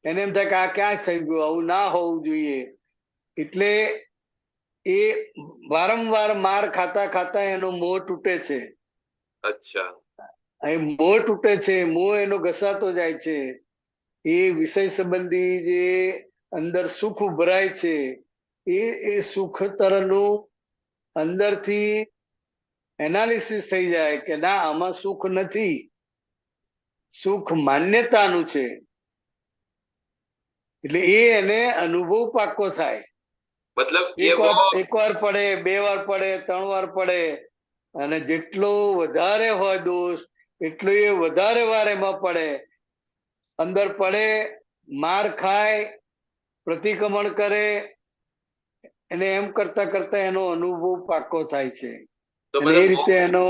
એને એમ થાય કે આ ક્યાં થઈ ગયું, આવું ના હોવું જોઈએ. એટલે એ વારંવાર માર ખાતા ખાતા એનો મોહ તૂટે છે. अच्छा, મોહ તૂટે છે, મોહ એનો ઘસાતો જાય છે. એ વિષય સંબંધી જે અંદર સુખ ઉભરાય છે એ સુખ તરનું અંદરથી એનાલિસિસ થઈ જાય કે ના આમાં સુખ નથી, સુખ માન્યતાનું છે. એટલે એ એને અનુભવ પાક્કો થાય मतलब ये वो એક વાર પડે, 2 વાર પડે, 3 વાર પડે, અને જેટલો વધારે હોય દોષ એટલો એ વધારે વાર એમાં પડે. અંદર પડે, માર ખાય, પ્રતિક્રમણ કરે, અને એમ કરતા કરતા એનો અનુભવ પાકો થાય છે. तो અને એ मतलब રીતે એનો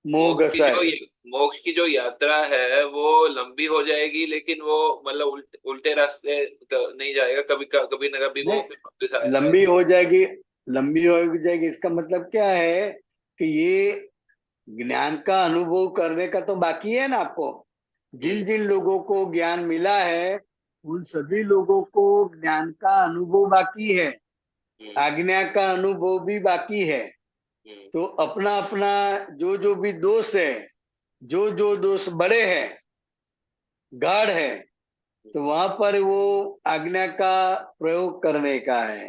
મોહ ઘસાય. मोक्ष की जो यात्रा है वो लंबी हो जाएगी, लेकिन वो मतलब उल्टे रास्ते नहीं जाएगा, कभी कभी ना कभी वो नहीं, फिर वापस आएगा। लंबी हो जाएगी, लंबी हो जाएगी। इसका मतलब क्या है कि ये ज्ञान का अनुभव करने का तो बाकी है ना आपको। जिन जिन लोगों को ज्ञान मिला है उन सभी लोगों को ज्ञान का अनुभव बाकी है, आज्ञा का अनुभव भी बाकी है। तो अपना अपना जो भी दोष है, जो दोष बड़े हैं, गाढ़ है, तो वहां पर वो आज्ञा का प्रयोग करने का है।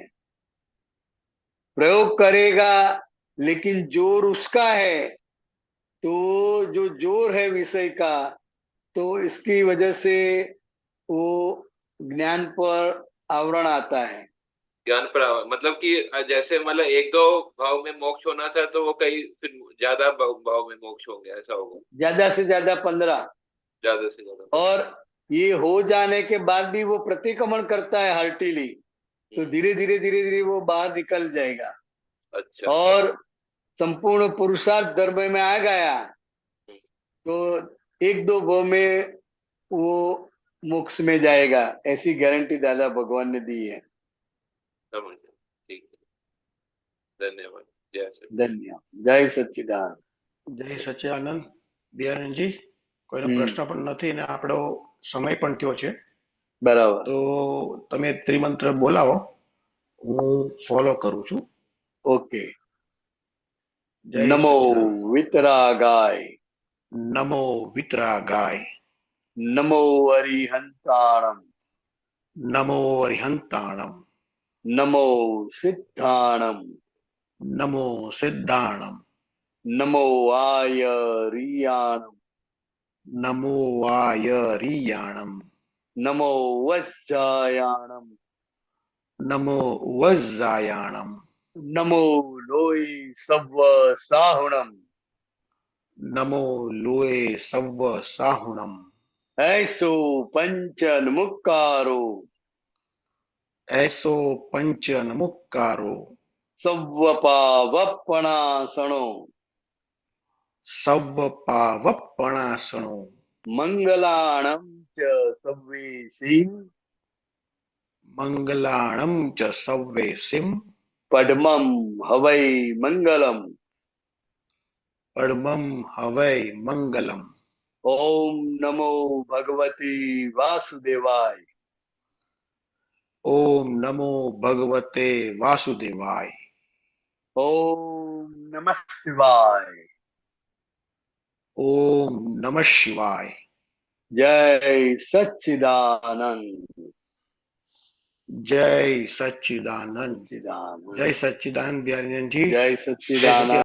प्रयोग करेगा, लेकिन जोर उसका है, तो जो जोर है विषय का, तो इसकी वजह से वो ज्ञान पर आवरण आता है। ज्ञान पर मतलब कि जैसे मतलब 1-2 भाव में मोक्ष होना था तो वो कई फिर ज्यादा भाव में मोक्ष हो गया, ऐसा होगा। ज्यादा से ज्यादा 15, ज्यादा से ज्यादा। और ये हो जाने के बाद भी वो प्रतिक्रमण करता है हार्टिली, तो धीरे धीरे धीरे धीरे वो बाहर निकल जाएगा। अच्छा। और संपूर्ण पुरुषार्थ धर्म में आ गया तो 1-2 भाव में वो मोक्ष में जाएगा, ऐसी गारंटी दादा भगवान ने दी है। समझ गया, ठीक है, धन्यवाद। जय सच्चिदानंद। धन्यवाद, जय सच्चिदानंद। જય સચ્ચિદાનંદ. બિયારણજી, કોઈનો પ્રશ્ન પણ નથી ને આપણો સમય પણ થયો છે. બરાબર. તો તમે ત્રિમંત્ર બોલાવો, હું ફોલો કરું છું. ઓકે. જય નમો સચ્ચિદાનંદ. વિતરાગાય, નમો વિતરાગાય, નમો અરિહંતાણમ, નમો અરિહંતાણમ, નમો સિદ્ધાણમ, નમો સિદ્ધાણમ, નમો આયરિયાણમ, નમો વાયરિયાણમ, નમો વજ્જાયાણમ, નમો વજ્જાયાણમ, નમો લોય સવ્વ સાહુણમ, નમો લોય સવ્વ સાહુણમ, ऐसो पंचन मुक्कारो, ऐसो पंचन मुक्कारो, सव्वपावपणासणो, सव्वपावपणासणो, मंगलाणं च सव्वेसिं, मंगलाणं च सव्वेसिं, पद्मं हवै मंगलम्, पद्मं हवै मंगलम्। ओम नमो भगवती वासुदेवाय, ओम नमो भगवते वासुदेवाय, ओम नमः शिवाय, ओम नमः शिवाय। जय सच्चिदानंद, जय सच्चिदानंद, जय सच्चिदानंद बिहारी जी, जय सच्चिदानंद।